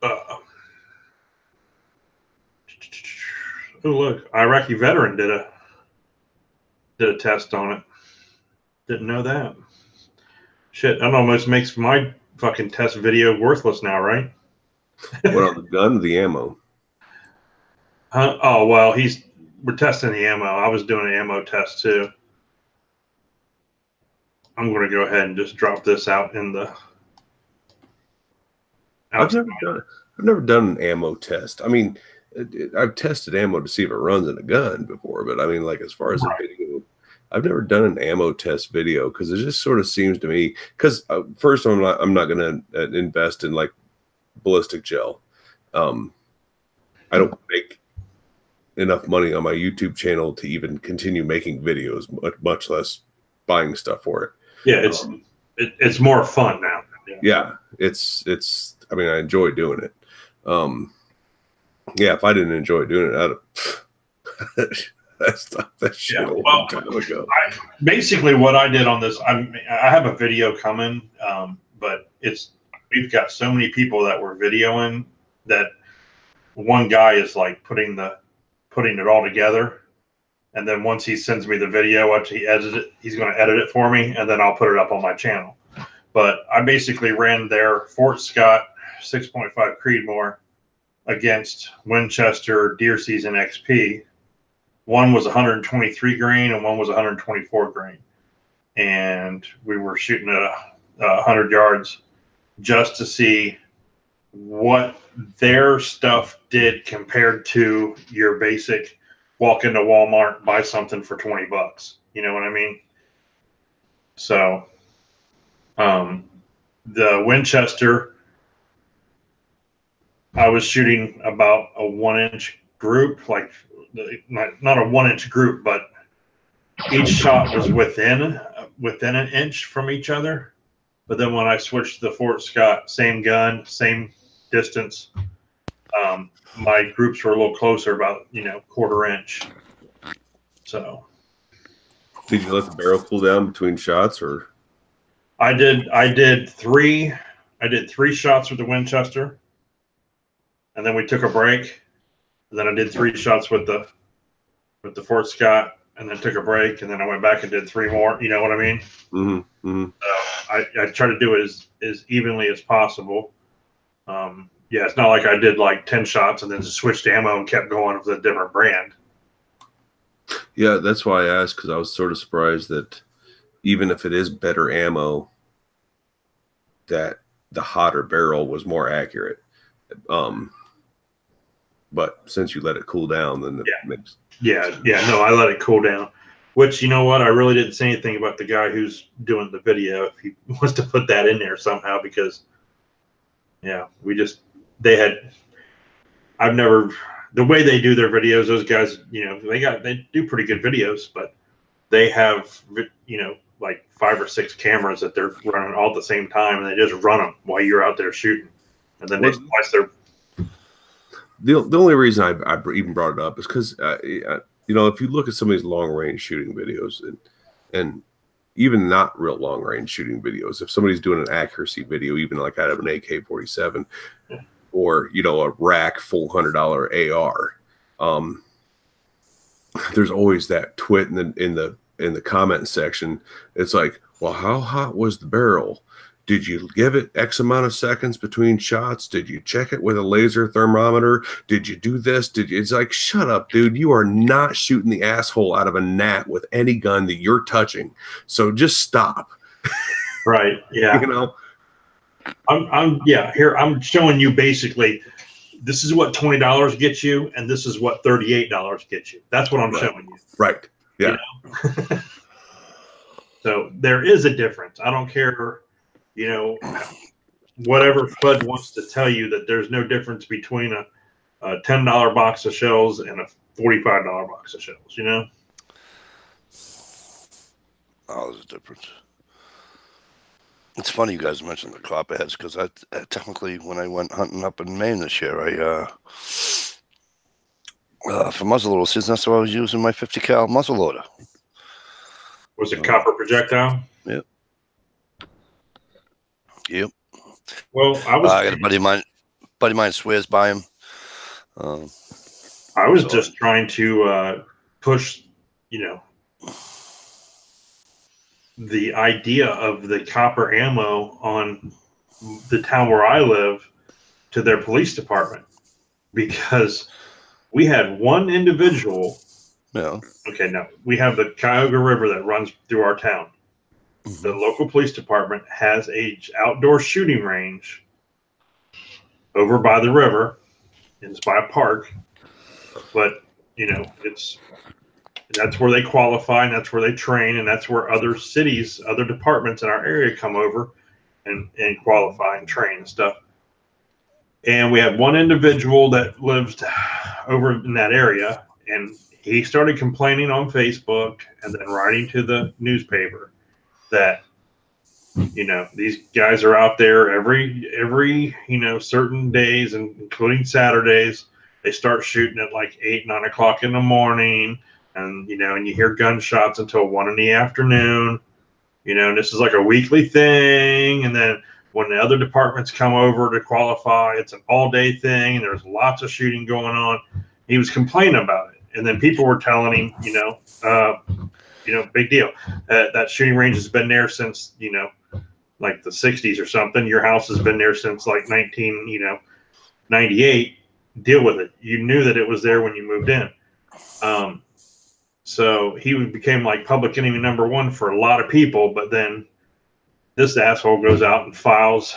Oh look, Iraqi veteran did a test on it. Didn't know that. Shit, that almost makes my fucking test video worthless now, right?
What, on the gun or the ammo?
Oh well, we're testing the ammo. I was doing an ammo test too. I'm going to go ahead and just drop this out in the.
I've never done an ammo test. I mean, I've tested ammo to see if it runs in a gun before, but I mean, like, as far as a video, I've never done an ammo test video because it just sort of seems to me. Because first, I'm not going to invest in like ballistic gel. I don't make enough money on my YouTube channel to even continue making videos, much less buying stuff for it.
Yeah, it's more fun now.
Yeah, it's. I mean, I enjoy doing it. Yeah, if I didn't enjoy doing it, I'd stop that shit a long time ago.
Basically, what I did on this, I have a video coming, but we've got so many people that were videoing that one guy is like putting it all together, and then once he sends me the video after he edits it, he's going to edit it for me, and then I'll put it up on my channel. But I basically ran their Fort Scott 6.5 Creedmoor against Winchester Deer Season XP. One was 123 grain and one was 124 grain. And we were shooting at 100 yards just to see what their stuff did compared to your basic walk into Walmart, buy something for $20. You know what I mean? So the Winchester, I was shooting about a 1-inch group, like not a 1-inch group, but each shot was within an inch from each other. But then when I switched to the Fort Scott, same gun, same distance, my groups were a little closer, about 1/4 inch. So,
did you let the barrel cool down between shots, or?
I did three shots with the Winchester, and then we took a break, and then I did 3 shots with the Fort Scott, and then took a break, and then I went back and did 3 more. You know what I mean?
Mm-hmm. Mm-hmm.
I try to do it as evenly as possible. Yeah, it's not like I did like 10 shots and then just switched ammo and kept going with a different brand.
Yeah, that's why I asked, because I was sort of surprised that even if it is better ammo, that the hotter barrel was more accurate. But since you let it cool down, then it makes... No, I let it cool down. Which, you know what, I really didn't say anything about the guy who's doing the video, if he wants to put that in there somehow, because the way they do their videos, those guys, they do pretty good videos, but they have, like 5 or 6 cameras that they're running all at the same time, and they just run them while you're out there shooting. And then they splice their... The only reason I even brought it up is because, if you look at some of these long-range shooting videos and even not real long-range shooting videos, if somebody's doing an accuracy video, even like out of an AK-47 or, a rack $400 AR, there's always that twit in the comment section. It's like, well, how hot was the barrel? Did you give it X amount of seconds between shots? Did you check it with a laser thermometer? Did you do this? It's like, shut up, dude. You are not shooting the asshole out of a gnat with any gun that you're touching. So just stop.
Right. Yeah.
You know?
Here, I'm showing you basically, this is what $20 gets you, and this is what $38 gets you. That's what I'm showing you.
Right. Yeah.
You know? So there is a difference. I don't care, you know, whatever FUD wants to tell you, that there's no difference between a $10 box of shells and a $45 box of shells, you know?
Oh, there's a difference. It's funny you guys mentioned the copperheads, because I technically, when I went hunting up in Maine this year, I for muzzleloader season, that's why I was using my 50 cal muzzleloader.
Was it copper projectile?
Yep. Yep.
Well, I
got a buddy of mine swears by him.
I was just trying to push, you know, the idea of the copper ammo on the town where I live to their police department, because we had one individual.
Yeah.
Okay, now we have the Cuyahoga River that runs through our town. Mm-hmm. The local police department has a outdoor shooting range over by the river. It's by a park, but you know, that's where they qualify, and that's where they train, and that's where other cities, other departments in our area come over and qualify and train and stuff. And we have one individual that lives over in that area, and he started complaining on Facebook and then writing to the newspaper that, you know, these guys are out there every you know, certain days, and including Saturdays, they start shooting at like 8, 9 o'clock in the morning. And, you know, and you hear gunshots until 1 in the afternoon, you know, and this is like a weekly thing. And then when the other departments come over to qualify, it's an all day thing. And there's lots of shooting going on. He was complaining about it. And then people were telling him, you know, big deal. That shooting range has been there since, you know, like the 60s or something. Your house has been there since like 1998. Deal with it. You knew that it was there when you moved in. So he became like public enemy number one for a lot of people. But then this asshole goes out and files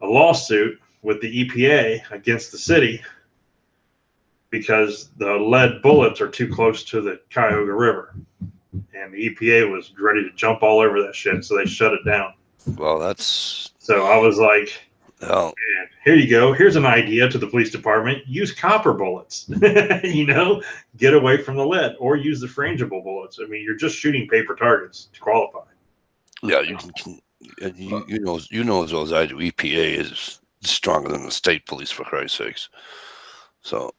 a lawsuit with the EPA against the city because the lead bullets are too close to the Cuyahoga River. And the EPA was ready to jump all over that shit, so they shut it down.
Well, that's...
So I was like,
oh,
man, here you go. Here's an idea to the police department. Use copper bullets, you know, get away from the lead, or use the frangible bullets. I mean, you're just shooting paper targets to qualify.
Yeah, you know as well as I do, EPA is stronger than the state police, for Christ's sakes. So...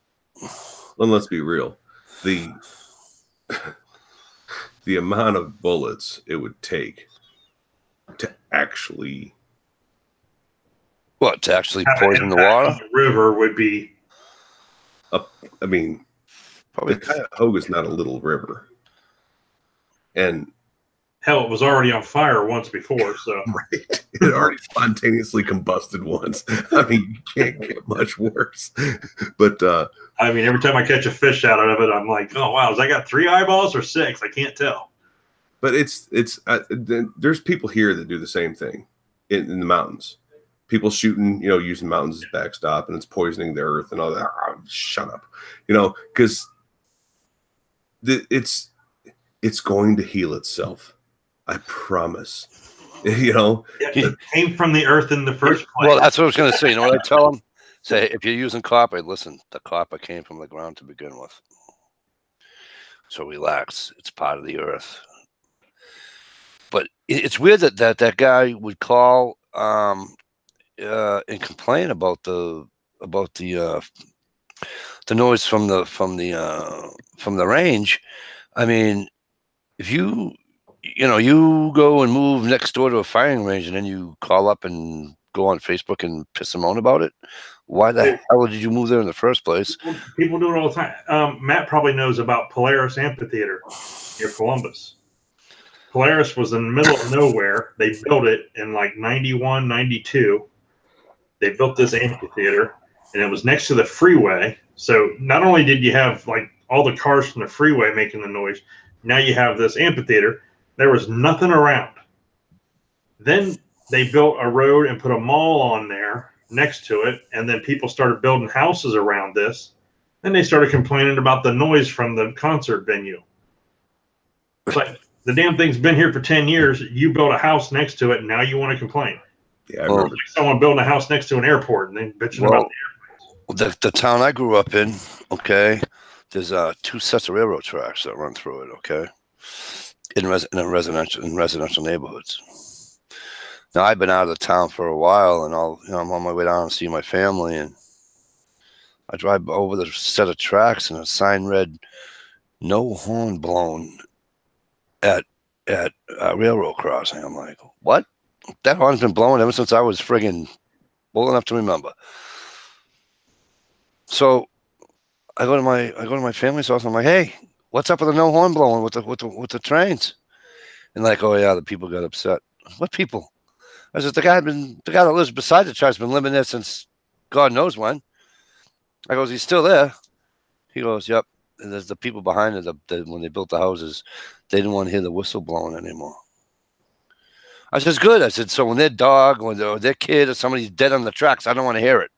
Well, let's be real. The amount of bullets it would take to actually
poison the water?
The river would be...
I mean, probably the Cuyahoga is not a little river. And
hell, it was already on fire once before, so...
Right. It already spontaneously combusted once. I mean, you can't get much worse. But...
I mean, every time I catch a fish out of it, I'm like, oh, wow, has I got 3 eyeballs or 6? I can't tell.
But there's people here that do the same thing in the mountains. People shooting, you know, using mountains as backstop, and it's poisoning the earth and all that. Oh, shut up. You know, because it's going to heal itself. I promise. You know?
It came from the earth in the first place.
Well, that's what I was going to say. You know what I tell them? Say, if you're using copper, listen, the copper came from the ground to begin with. So relax. It's part of the earth. But it's weird that guy would call and complain about the noise from the range. I mean, if you go and move next door to a firing range and then you call up and go on Facebook and piss and moan about it, why the hell did you move there in the first place?
People do it all the time. Matt probably knows about Polaris Amphitheater near Columbus. Polaris was in the middle of nowhere. They built it in like 91, 92. They built this amphitheater, and it was next to the freeway. So not only did you have like all the cars from the freeway making the noise, now you have this amphitheater. There was nothing around. Then they built a road and put a mall on there next to it, and then people started building houses around this. Then they started complaining about the noise from the concert venue. It's like, the damn thing's been here for 10 years. You built a house next to it, and now you want to complain.
Yeah, I remember.
Like someone building a house next to an airport and then bitching about
the town I grew up in, okay, there's 2 sets of railroad tracks that run through it, okay, in residential neighborhoods. Now I've been out of the town for a while, and I'm on my way down to see my family, and I drive over the set of tracks, and a sign read "No horn blown" at railroad crossing. I'm like, what? That horn's been blowing ever since I was friggin' old enough to remember. So I go to my family's house. I'm like, hey, what's up with the no horn blowing with the trains? And like, oh yeah, the people got upset. What people? I said, the guy that lives beside the track's been living there since God knows when. I goes, he's still there. He goes, yep. And there's the people behind it. When they built the houses, they didn't want to hear the whistle blowing anymore. I said, good. I said, so when their dog or their kid or somebody's dead on the tracks, I don't want to hear it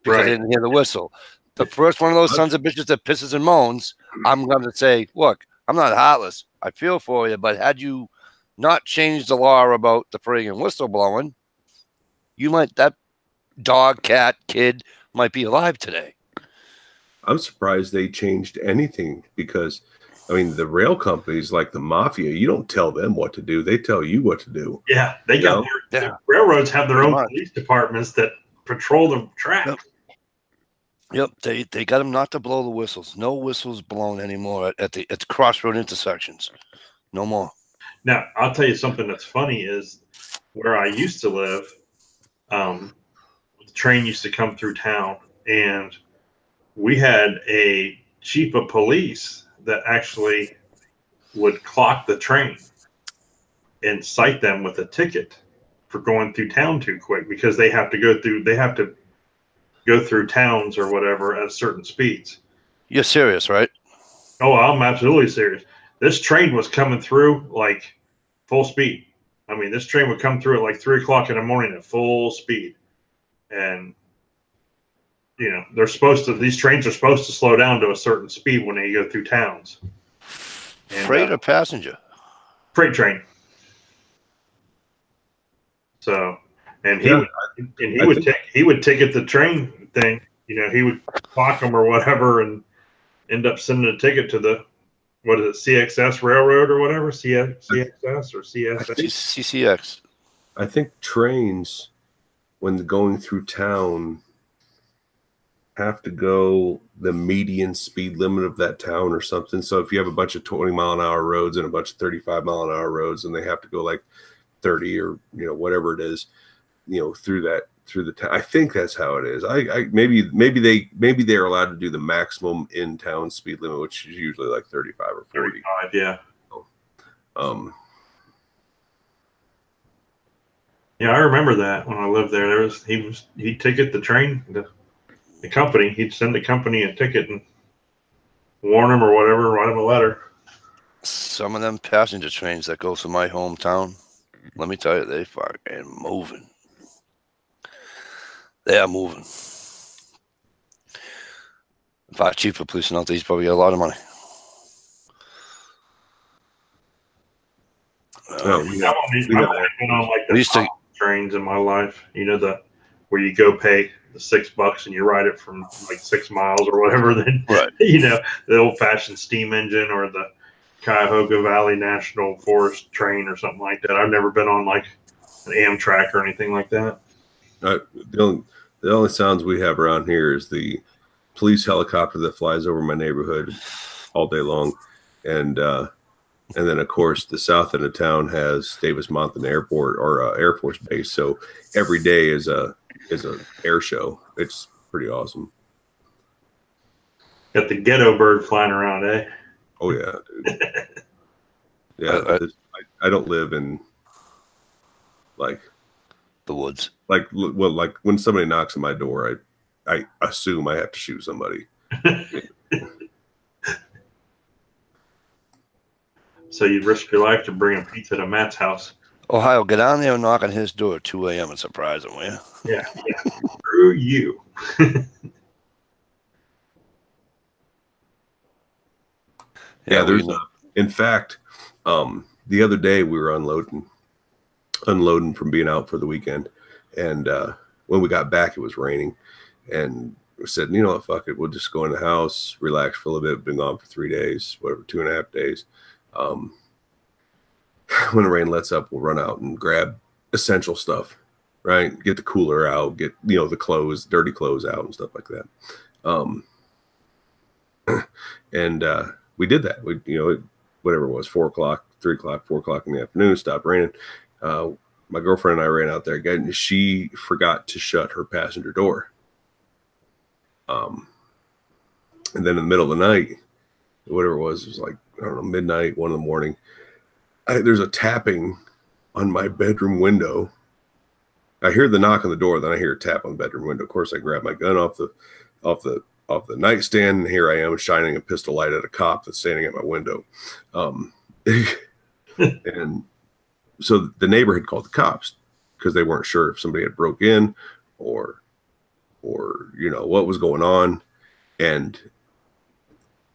because they didn't hear the whistle. The first one of those sons of bitches that pisses and moans, I'm going to say, look, I'm not heartless. I feel for you, but had you not changed the law about the friggin' whistle blowing, that dog, cat, kid might be alive today.
I'm surprised they changed anything because, I mean, the rail companies like the mafia, you don't tell them what to do. They tell you what to do.
Yeah, the railroads have their own police departments that patrol the track.
Yep, they got them not to blow the whistles. No whistles blown anymore at the crossroad intersections. No more.
Now, I'll tell you something that's funny is where I used to live, the train used to come through town, and we had a chief of police that actually would clock the train and cite them with a ticket for going through town too quick because they have to go through towns or whatever at certain speeds.
You're serious, right?
Oh, I'm absolutely serious. This train was coming through like full speed. I mean, this train would come through at like 3 o'clock in the morning at full speed. And, you know, these trains are supposed to slow down to a certain speed when they go through towns. And,
freight or passenger?
Freight train. So, and he would ticket the train thing. You know, he would clock them or whatever, and end up sending a ticket to the CXS Railroad or whatever, CXS or
CCX.
I think trains, when going through town, have to go the median speed limit of that town or something. So if you have a bunch of 20-mile-an-hour roads and a bunch of 35-mile-an-hour roads, and they have to go like 30 or whatever it is, through the town. I think that's how it is. Maybe they're allowed to do the maximum in town speed limit, which is usually like 35 or 40.
35, yeah. Yeah, I remember that when I lived there. He'd ticket the train, the company. He'd send the company a ticket and warn them or whatever, write them a letter.
Some of them passenger trains that go to my hometown, let me tell you, they fucking moving. They are moving. If I chief of police out there, he's probably got a lot of money.
I've only been on like the trains in my life. Where you go pay the $6 and you ride it from like 6 miles or whatever. Then the old-fashioned steam engine or the Cuyahoga Valley National Forest train or something like that. I've never been on like an Amtrak or anything like that.
The only sounds we have around here is the police helicopter that flies over my neighborhood all day long, and then of course the south end of town has Davis-Monthan Airport or Air Force Base. So every day is a air show. It's pretty awesome. Got
the ghetto bird flying around, eh?
Oh yeah, dude. Yeah, I don't live in like
the woods.
Like when somebody knocks on my door, I assume I have to shoot somebody.
So you'd risk your life to bring a pizza to Matt's house.
Ohio, get on there and knock on his door at 2 a.m. and surprise him, will you?
Yeah. Screw you.
Yeah, there's in fact, the other day we were unloading from being out for the weekend, and when we got back, it was raining, and we said, you know what, fuck it, we'll just go in the house, relax for a little bit. Been gone for 3 days, whatever, 2.5 days. When the rain lets up, we'll run out and grab essential stuff, right? Get the cooler out, get the clothes, dirty clothes out, and stuff like that. And we did that. We whatever it was, 4 o'clock, 3 o'clock, 4 o'clock in the afternoon, stopped raining. My girlfriend and I ran out there again, and she forgot to shut her passenger door. And then in the middle of the night, whatever it was like, I don't know, midnight, 1 in the morning, there's a tapping on my bedroom window. I hear the knock on the door, then I hear a tap on the bedroom window. Of course, I grab my gun off the nightstand, and here I am shining a pistol light at a cop that's standing at my window. And so the neighbor had called the cops because they weren't sure if somebody had broke in or what was going on, and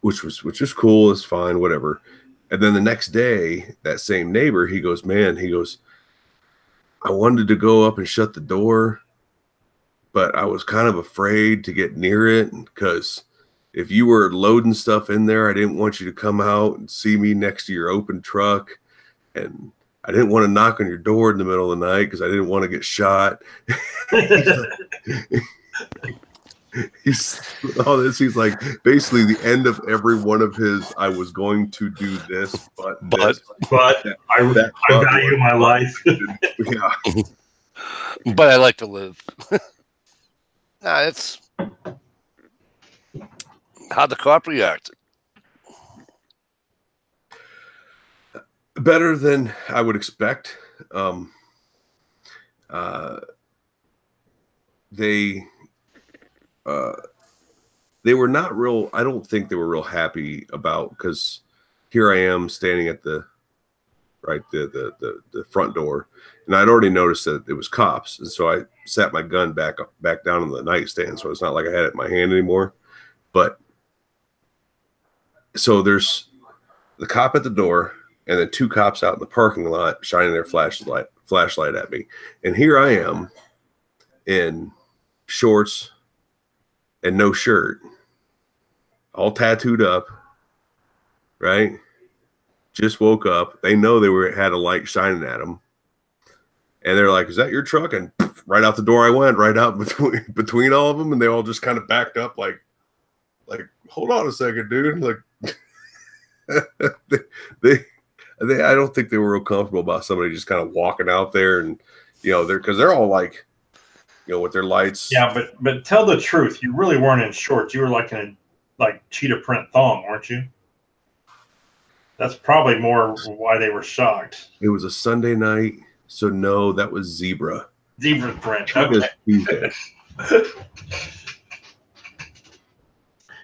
which was cool, it's fine, whatever. And then the next day, that same neighbor, he goes, I wanted to go up and shut the door, but I was kind of afraid to get near it because if you were loading stuff in there, I didn't want you to come out and see me next to your open truck. And I didn't want to knock on your door in the middle of the night because I didn't want to get shot. He's like basically the end of every one of his, I was going to do this, but
I value my life.
Yeah.
But I like to live. It's how'd the cop react?
Better than I would expect. They were not real. I don't think they were real happy about, because here I am standing at the front door, and I'd already noticed that it was cops, and so I sat my gun back down on the nightstand, so it's not like I had it in my hand anymore. But so there's the cop at the door, and then 2 cops out in the parking lot shining their flashlight at me, and here I am in shorts and no shirt, all tattooed up, right? Just woke up. They know had a light shining at them, and they're like, "Is that your truck?" And right out the door I went, right out between all of them, and they all just kind of backed up, like, hold on a second, dude. Like, I don't think they were real comfortable about somebody just kind of walking out there, and because they're all like, with their lights.
Yeah, but tell the truth. You really weren't in shorts. You were like in a cheetah print thong, weren't you? That's probably more why they were shocked.
It was a Sunday night, so no, that was zebra.
Zebra print. Okay.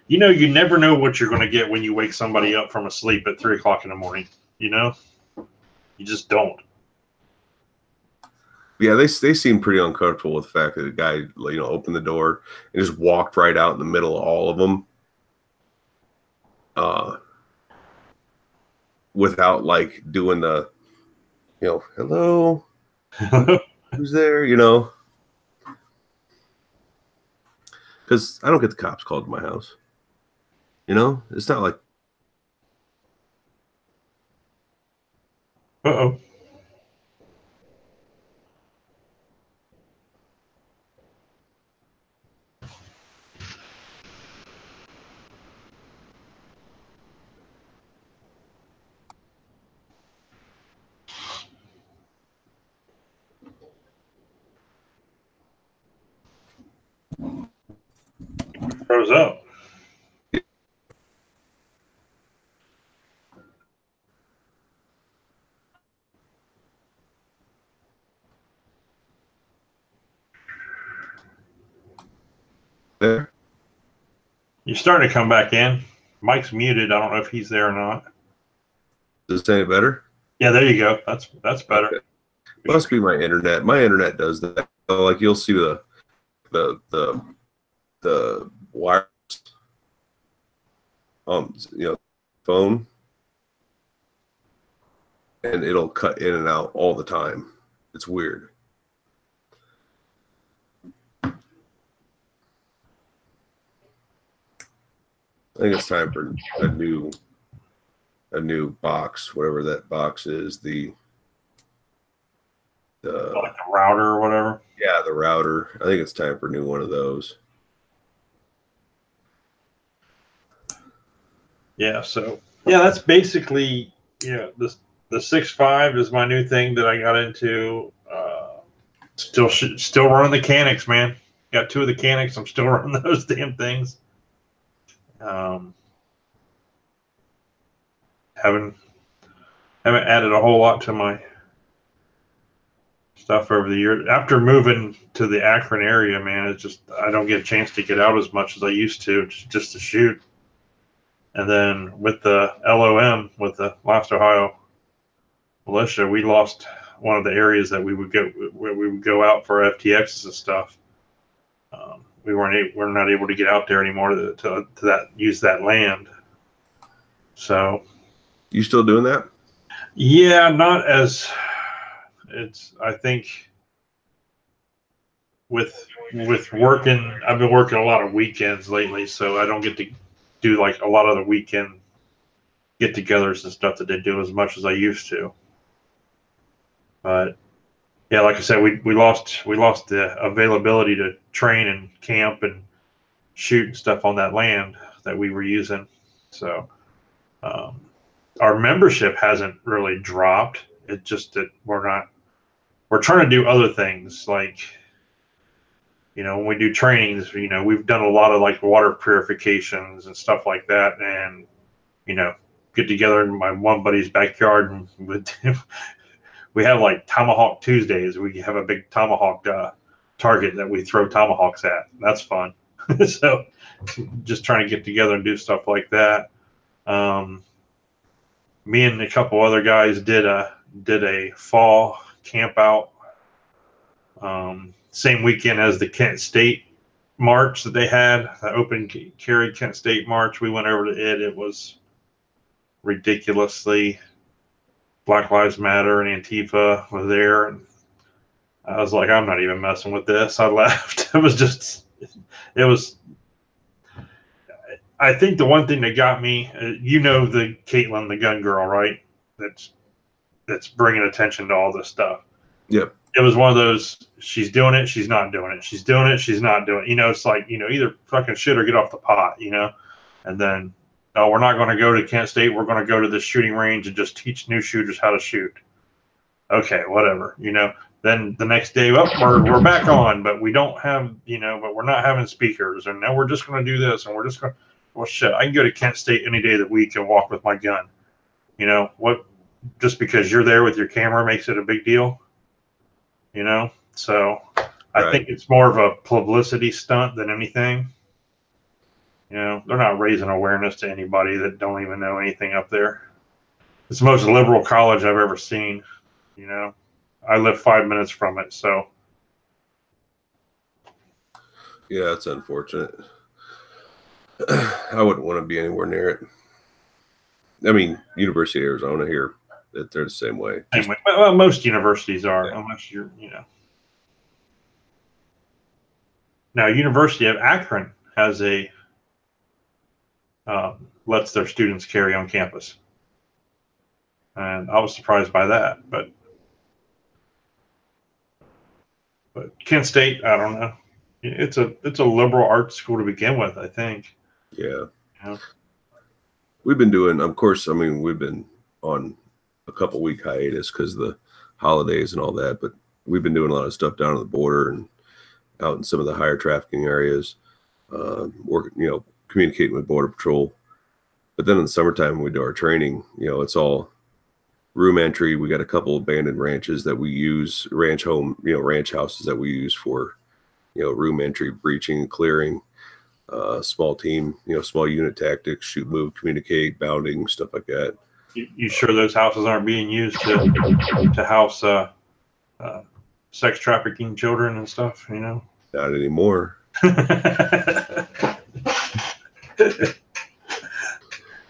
You never know what you're going to get when you wake somebody up from a sleep at 3 o'clock in the morning. You just don't.
Yeah, they seemed pretty uncomfortable with the fact that the guy, opened the door and just walked right out in the middle of all of them, without doing the, hello, who's there, because I don't get the cops called to my house. It's not like.
Uh-oh. Froze up.
There.
You're starting to come back in. Mike's muted. I don't know if he's there or not.
Does it say better?
Yeah, there you go. That's better.
Okay. Must be my internet. My internet does that. So, like, you'll see the wires phone, and it'll cut in and out all the time. It's weird. I think it's time for a new box, whatever that box is. The
Like a router or whatever.
Yeah, the router. I think it's time for a new one of those.
Yeah, so yeah, that's basically the 6.5 is my new thing that I got into. Still running the Canics, man. Got 2 of the Canics. I'm still running those damn things. Haven't added a whole lot to my stuff over the years. After moving to the Akron area, man, it's just I don't get a chance to get out as much as I used to just to shoot. And then with the LOM, with the Last Ohio Militia, we lost one of the areas that we would go out for FTXs and stuff. We're not able to get out there anymore to use that land. So,
you still doing that?
Yeah, not as I think with working, I've been working a lot of weekends lately, so I don't get to do like a lot of the weekend get-togethers and stuff that they do as much as I used to. But yeah, like I said, we lost the availability to train and camp and shoot and stuff on that land that we were using. So our membership hasn't really dropped. It's just that we're trying to do other things, like when we do trainings, we've done a lot of like water purifications and stuff like that, and get together in my one buddy's backyard and we have like Tomahawk Tuesdays. We have a big tomahawk target that we throw tomahawks at. That's fun. So just trying to get together and do stuff like that. Me and a couple other guys did a fall camp out. Same weekend as the Kent State March that they had, the open carry Kent State March. We went over to it. It was ridiculously Black Lives Matter and Antifa was there. And I was like, I'm not even messing with this. I left. I think the one thing that got me, the Caitlin, the gun girl, right? That's bringing attention to all this stuff.
Yep.
It was one of those, she's doing it, she's not doing it. She's doing it, she's not doing it. It's like, either fucking shit or get off the pot, And then, no, we're not going to go to Kent State. We're going to go to the shooting range and just teach new shooters how to shoot. Okay, whatever, Then the next day, we're back on, but we don't have, but we're not having speakers. And now we're just going to do this. And we're just going to, well, shit, I can go to Kent State any day of the week and walk with my gun. What, just because you're there with your camera makes it a big deal? So I think it's more of a publicity stunt than anything. They're not raising awareness to anybody that don't even know anything up there. It's the most liberal college I've ever seen. I live 5 minutes from it, so.
Yeah, it's unfortunate. I wouldn't want to be anywhere near it. I mean, University of Arizona here, they're the same way.
Same way. Well, most universities are, unless you're, Now, University of Akron has a lets their students carry on campus, and I was surprised by that. But Kent State, I don't know. It's a liberal arts school to begin with, I think.
Yeah. We've been doing, of course. I mean, we've been on a couple week hiatus because of the holidays and all that, but we've been doing a lot of stuff down on the border and out in some of the higher trafficking areas, working, communicating with Border Patrol. But then in the summertime, when we do our training, it's all room entry. We got a couple abandoned ranches that we use, ranch houses that we use for, room entry, breaching, clearing. small team, small unit tactics, shoot, move, communicate, bounding, stuff like that.
You sure those houses aren't being used to house sex trafficking children and stuff?
Not anymore.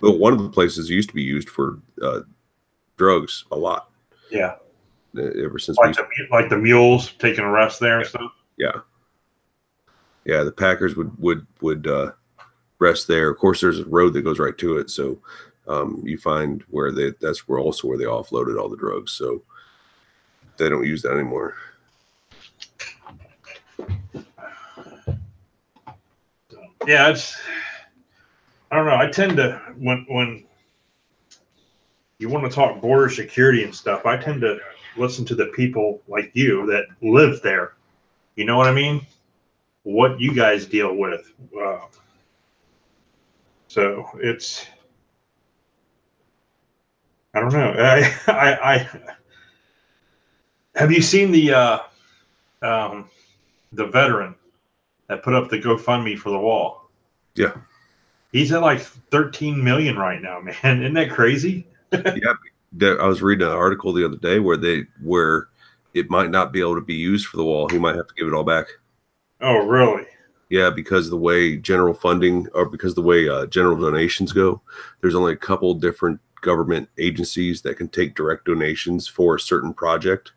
But one of the places used to be used for drugs a lot.
Yeah.
Ever since
like the mules taking a rest there and stuff.
Yeah. Yeah, the Packers would rest there. Of course, there's a road that goes right to it, so you find where that's where they offloaded all the drugs. So they don't use that anymore.
Yeah, I don't know. I tend to when you want to talk border security and stuff, I tend to listen to the people like you that live there. You know what I mean? What you guys deal with. So it's, I don't know. I have you seen the veteran that put up the GoFundMe for the wall?
Yeah.
He's at like 13 million right now, man. Isn't that crazy?
Yeah. I was reading an article the other day where it might not be able to be used for the wall. He might have to give it all back.
Oh, really?
Yeah, because the way general funding or because the way general donations go, there's only a couple different government agencies that can take direct donations for a certain project.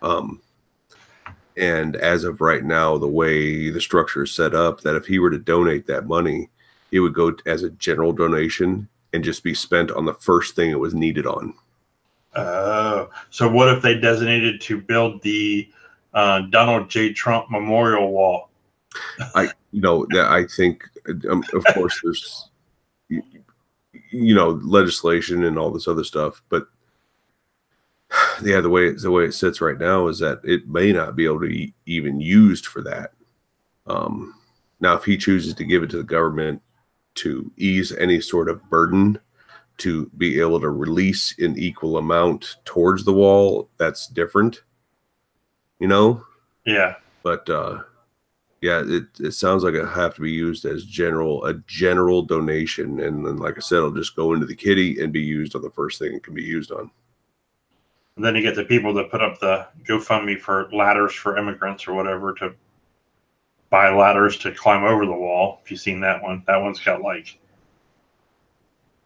And as of right now, the way the structure is set up, that if he were to donate that money, it would go as a general donation and just be spent on the first thing it was needed on.
So what if they designated to build the Donald J. Trump Memorial Wall?
I think, of course, there's, legislation and all this other stuff, but yeah, the way it sits right now is that it may not be able to be even used for that. Now, if he chooses to give it to the government to ease any sort of burden, to be able to release an equal amount towards the wall, that's different,
Yeah.
But yeah, it sounds like it have to be used as a general donation, and then, like I said, it'll just go into the kitty and be used on the first thing it can be used on.
And then you get the people that put up the GoFundMe for ladders for immigrants or whatever to buy ladders to climb over the wall. If you've seen that one, that one's got like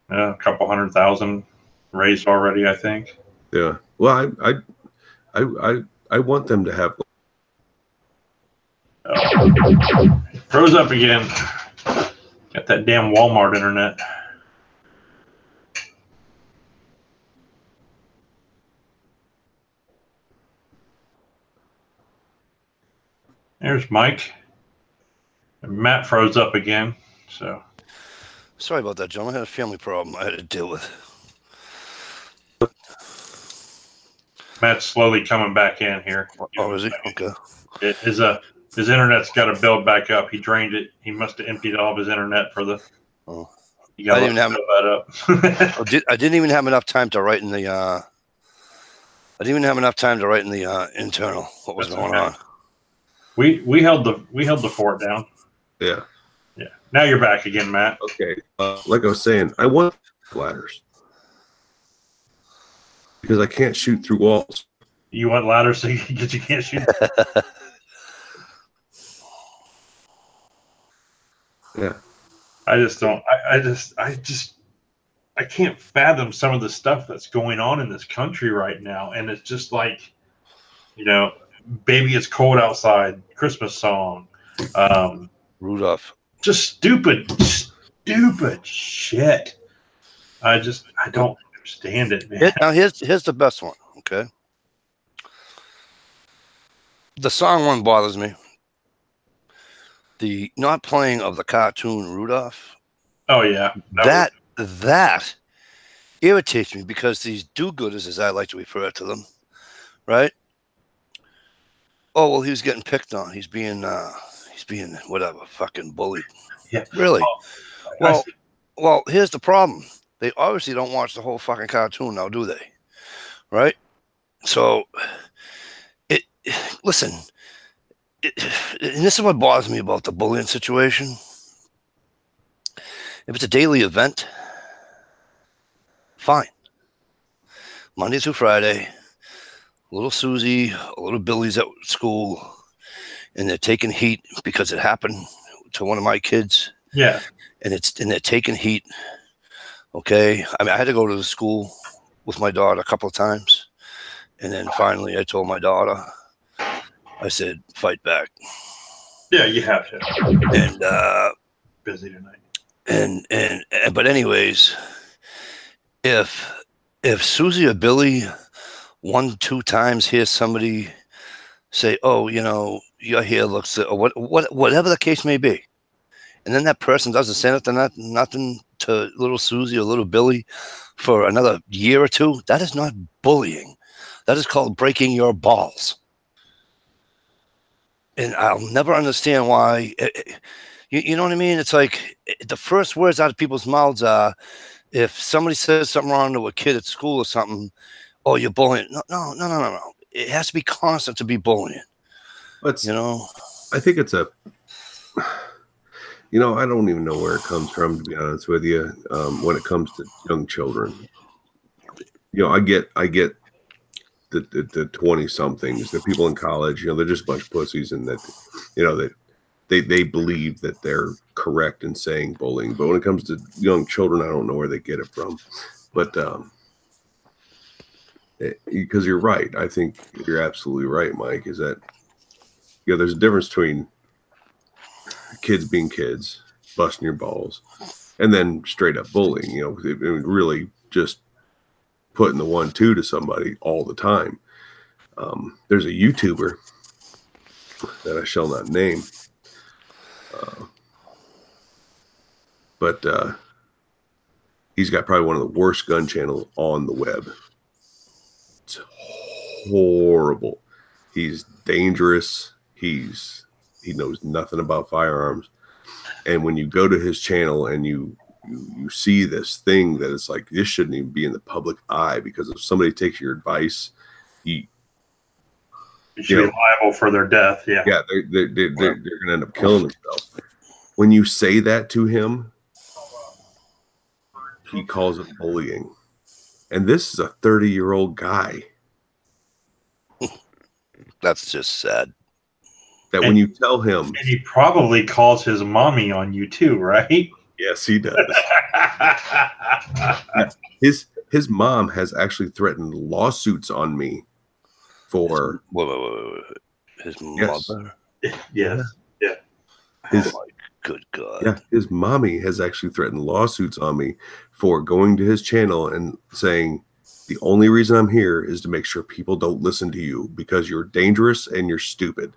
a couple 100,000 raised already, I think.
Yeah. Well, I want them to have.
Froze up again. Got that damn Walmart internet. There's Mike. And Matt froze up again. So
sorry about that, John. I had a family problem I had to deal with.
Matt's slowly coming back in here.
Oh, is he? Okay.
His internet's got to build back up. He drained it. He must have emptied all of his internet for the.
Oh.
I didn't even have that up.
I didn't even have enough time to write in the. I didn't even have enough time to write in the internal what was going on.
We held the fort down.
Yeah.
Yeah. Now you're back again, Matt.
Okay. Like I was saying, I want ladders because I can't shoot through walls.
You want ladders so you can't shoot.
Yeah.
I just don't. I can't fathom some of the stuff that's going on in this country right now, and it's just like, Baby It's Cold Outside, Christmas song.
Rudolph.
Just stupid shit. I don't understand it, man.
Now here's the best one, okay? The song one bothers me. The not playing of the cartoon Rudolph.
Oh yeah.
That irritates me because these do-gooders, as I like to refer to them, right? Oh well, he was getting picked on. He's being whatever, fucking bullied.
Yeah.
Really? Well, here's the problem. They obviously don't watch the whole fucking cartoon now, do they? Right? So, listen, and this is what bothers me about the bullying situation, If it's a daily event, fine. Monday through Friday, little Susie, little Billy's at school, and they're taking heat because it happened to one of my kids.
Yeah.
And they're taking heat. Okay. I mean, I had to go to the school with my daughter a couple of times. And then finally I told my daughter, I said, fight back.
Yeah, you have to.
And
busy tonight.
But anyways, if Susie or Billy 1-2 times hears somebody say, oh, you know, your hair looks, or whatever the case may be, and then that person doesn't say nothing to little Susie or little Billy for another year or two, that is not bullying. That is called breaking your balls. And I'll never understand why. You know what I mean? It's like the first words out of people's mouths are, if somebody says something wrong to a kid at school or something, oh, you're bullying. No. It has to be constant to be bullying.
But
you know,
I think it's a. You know, I don't even know where it comes from, to be honest with you. When it comes to young children, you know, I get the 20-somethings, the people in college. You know, they're just a bunch of pussies, and that, you know, that they believe that they're correct in saying bullying. But when it comes to young children, I don't know where they get it from. But because you're right, I think you're absolutely right, Mike. Is that, you know, there's a difference between kids being kids, busting your balls, and then straight up bullying. You know, really just putting the 1-2 to somebody all the time. There's a YouTuber that I shall not name, but he's got probably one of the worst gun channels on the web. It's horrible. He's dangerous. He knows nothing about firearms. And when you go to his channel and you see this thing that it's like, this shouldn't even be in the public eye, because if somebody takes your advice, you
should be liable for their death. Yeah.
Yeah. They're going to end up killing themselves. When you say that to him, he calls it bullying. And this is a 30-year-old guy.
That's just sad.
That when you tell him,
and he probably calls his mommy on you too, right?
Yes, he does. His mom has actually threatened lawsuits on me for
his mother.
Yes. Yeah.
Oh my good God.
Yeah, his mommy has actually threatened lawsuits on me for going to his channel and saying, the only reason I'm here is to make sure people don't listen to you because you're dangerous and you're stupid.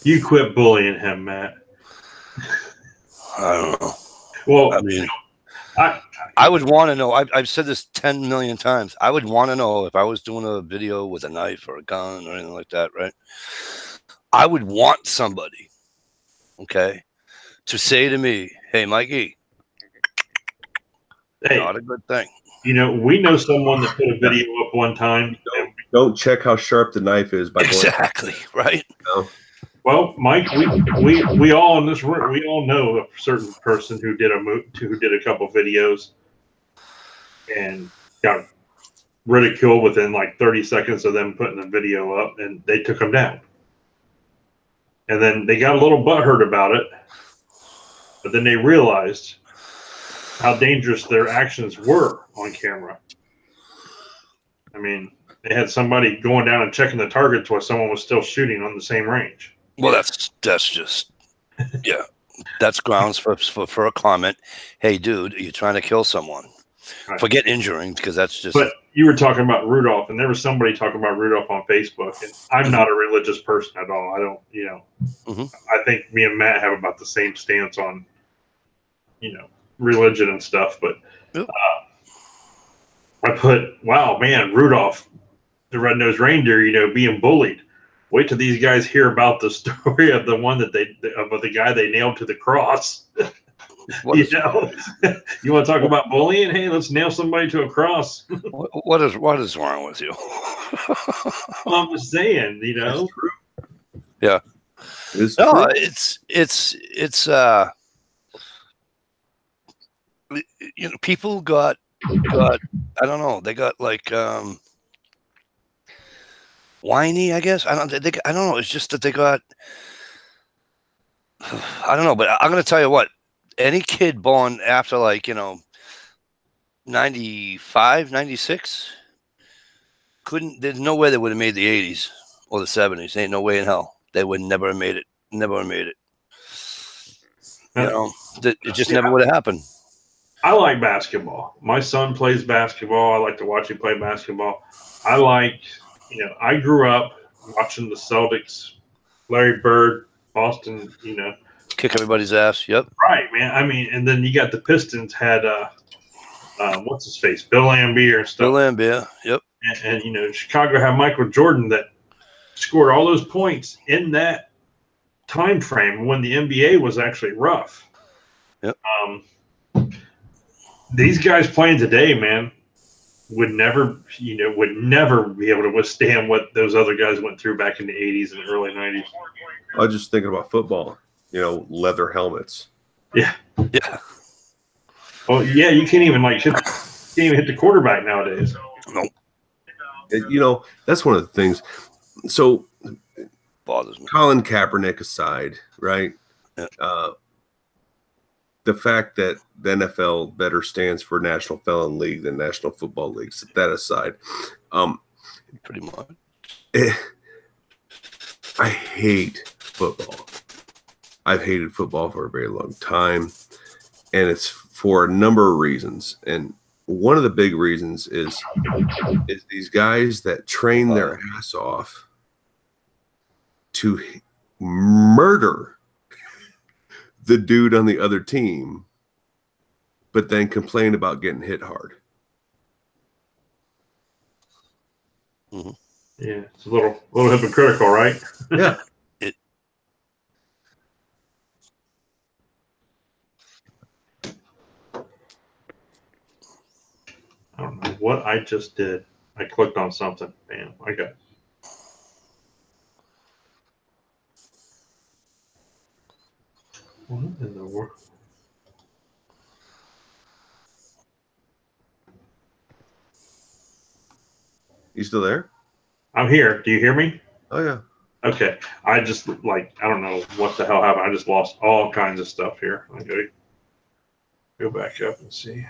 You quit bullying him, Matt.
I don't know.
Well,
I mean, I would want to know. I've said this 10 million times. I would want to know if I was doing a video with a knife or a gun or anything like that, right? I would want somebody, okay, to say to me, hey, Mikey,
hey,
not a good thing.
You know, we know someone that put a video up one time.
Don't check how sharp the knife is by
exactly right.
You know?
Well, Mike, we all in this room, we all know a certain person who did a couple videos and got ridiculed within like 30 seconds of them putting the video up, and they took them down. And then they got a little butthurt about it, but then they realized how dangerous their actions were on camera. I mean, they had somebody going down and checking the targets while someone was still shooting on the same range.
Well, that's just, yeah, that's grounds for a comment. Hey, dude, are you trying to kill someone? Right. Forget injuring, because that's just.
But you were talking about Rudolph, and there was somebody talking about Rudolph on Facebook, and I'm not a religious person at all. I don't, you know, I think me and Matt have about the same stance on, you know, religion and stuff. But I put, wow, man, Rudolph, the red-nosed reindeer, you know, being bullied. Wait till these guys hear about the story of the one that about the guy they nailed to the cross. You know, you want to talk about bullying? Hey, let's nail somebody to a cross.
What is wrong with you?
Well, I'm just saying, you know.
Yeah.
It's
No,
true.
it's people got I don't know, they got like whiny, I guess. I don't know. It's just that they got I don't know, but I'm gonna tell you what, any kid born after 95, 96 couldn't, there's no way they would have made the 80s or the 70s. Ain't no way in hell. They would never have made it. Never have made it. It just never would have happened.
I like basketball. My son plays basketball. I like to watch him play basketball. I grew up watching the Celtics, Larry Bird, Boston,
Kick everybody's ass. Yep.
Right, man. I mean, and then you got the Pistons had what's his face, Bill Laimbeer and stuff.
Bill Laimbeer. Yep.
And Chicago had Michael Jordan that scored all those points in that time frame when the NBA was actually rough.
Yep.
These guys playing today, man, would never be able to withstand what those other guys went through back in the 80s and early 90s.
I was just thinking about football. Leather helmets.
Yeah.
Yeah.
Well, yeah, you can't even hit the quarterback nowadays.
No.
That's one of the things. So,
bothers me.
Colin Kaepernick aside, right?
Yeah.
The fact that the NFL better stands for National Felon League than National Football League. Set that aside.
Pretty much.
I hate football. I've hated football for a very long time, and it's for a number of reasons. And one of the big reasons is these guys that train their ass off to murder the dude on the other team, but then complain about getting hit hard.
Mm-hmm.
Yeah, it's a little hypocritical, right?
Yeah.
I don't know what I just did. I clicked on something. Bam, I got it. What in the world?
You still there?
I'm here. Do you hear me?
Oh, yeah.
Okay. I just I don't know what the hell happened. I just lost all kinds of stuff here. I'm going to go back up and see.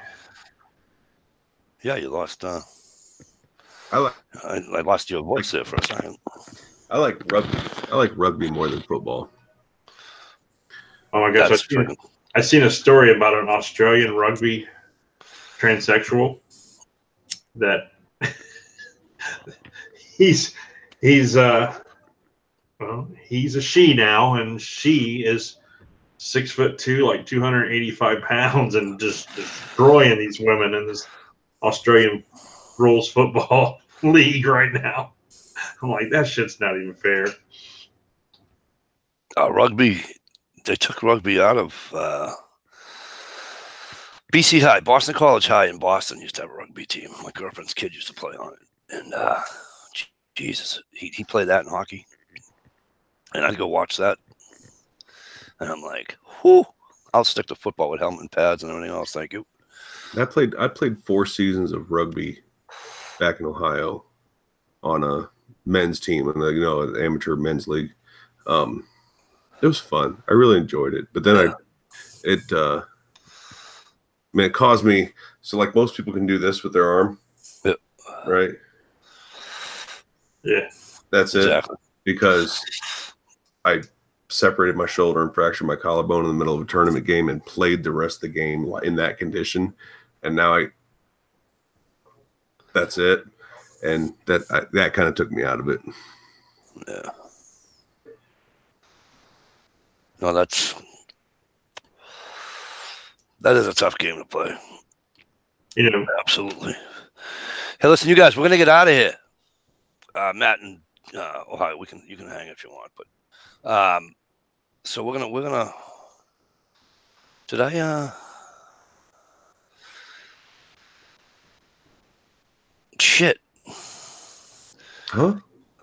Yeah, you lost.
I
lost your voice there for a second.
I like rugby. I like rugby more than football.
Oh my gosh! I seen a story about an Australian rugby transsexual that he's a she now, and she is 6'2", like 285 pounds, and just destroying these women in this Australian rules football league right now. I'm like, that shit's not even fair.
Rugby, they took rugby out of BC High, Boston College High in Boston used to have a rugby team. My girlfriend's kid used to play on it. And Jesus, he played that in hockey. And I'd go watch that. And I'm like, whew, I'll stick to football with helmet and pads and everything else. Thank you.
I played 4 seasons of rugby back in Ohio on a men's team and an amateur men's league. It was fun. I really enjoyed it. But then it caused me, so like most people can do this with their arm.
Yeah.
Right?
Yeah.
That's
exactly.
it. Because I separated my shoulder and fractured my collarbone in the middle of a tournament game and played the rest of the game in that condition. And now that's it. And that kind of took me out of it.
Yeah. No, that is a tough game to play. Absolutely. Hey, listen, you guys, we're gonna get out of here. Matt and Ohio, you can hang if you want, but so we're gonna. Did I? Shit.
Huh?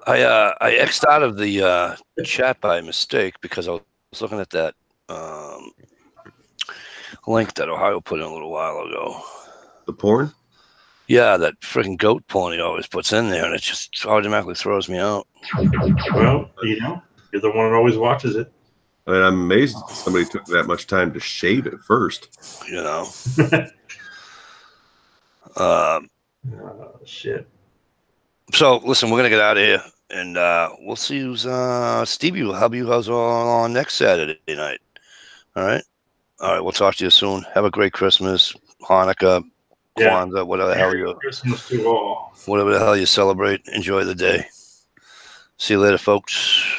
I X'd out of the chat by mistake because I was looking at that link that Ohio put in a little while ago.
The porn?
Yeah, that freaking goat porn he always puts in there, and it just automatically throws me out.
Well, you know, you're the one that always watches it.
I mean, I'm amazed somebody took that much time to shave it first.
You know.
Shit.
So listen, we're gonna get out of here, and we'll see who's Stevie will have you guys on next Saturday night. All right. We'll talk to you soon. Have a great Christmas, Hanukkah, Kwanzaa, whatever the hell you
Christmas to all.
Whatever the hell you celebrate. Enjoy the day. See you later, folks.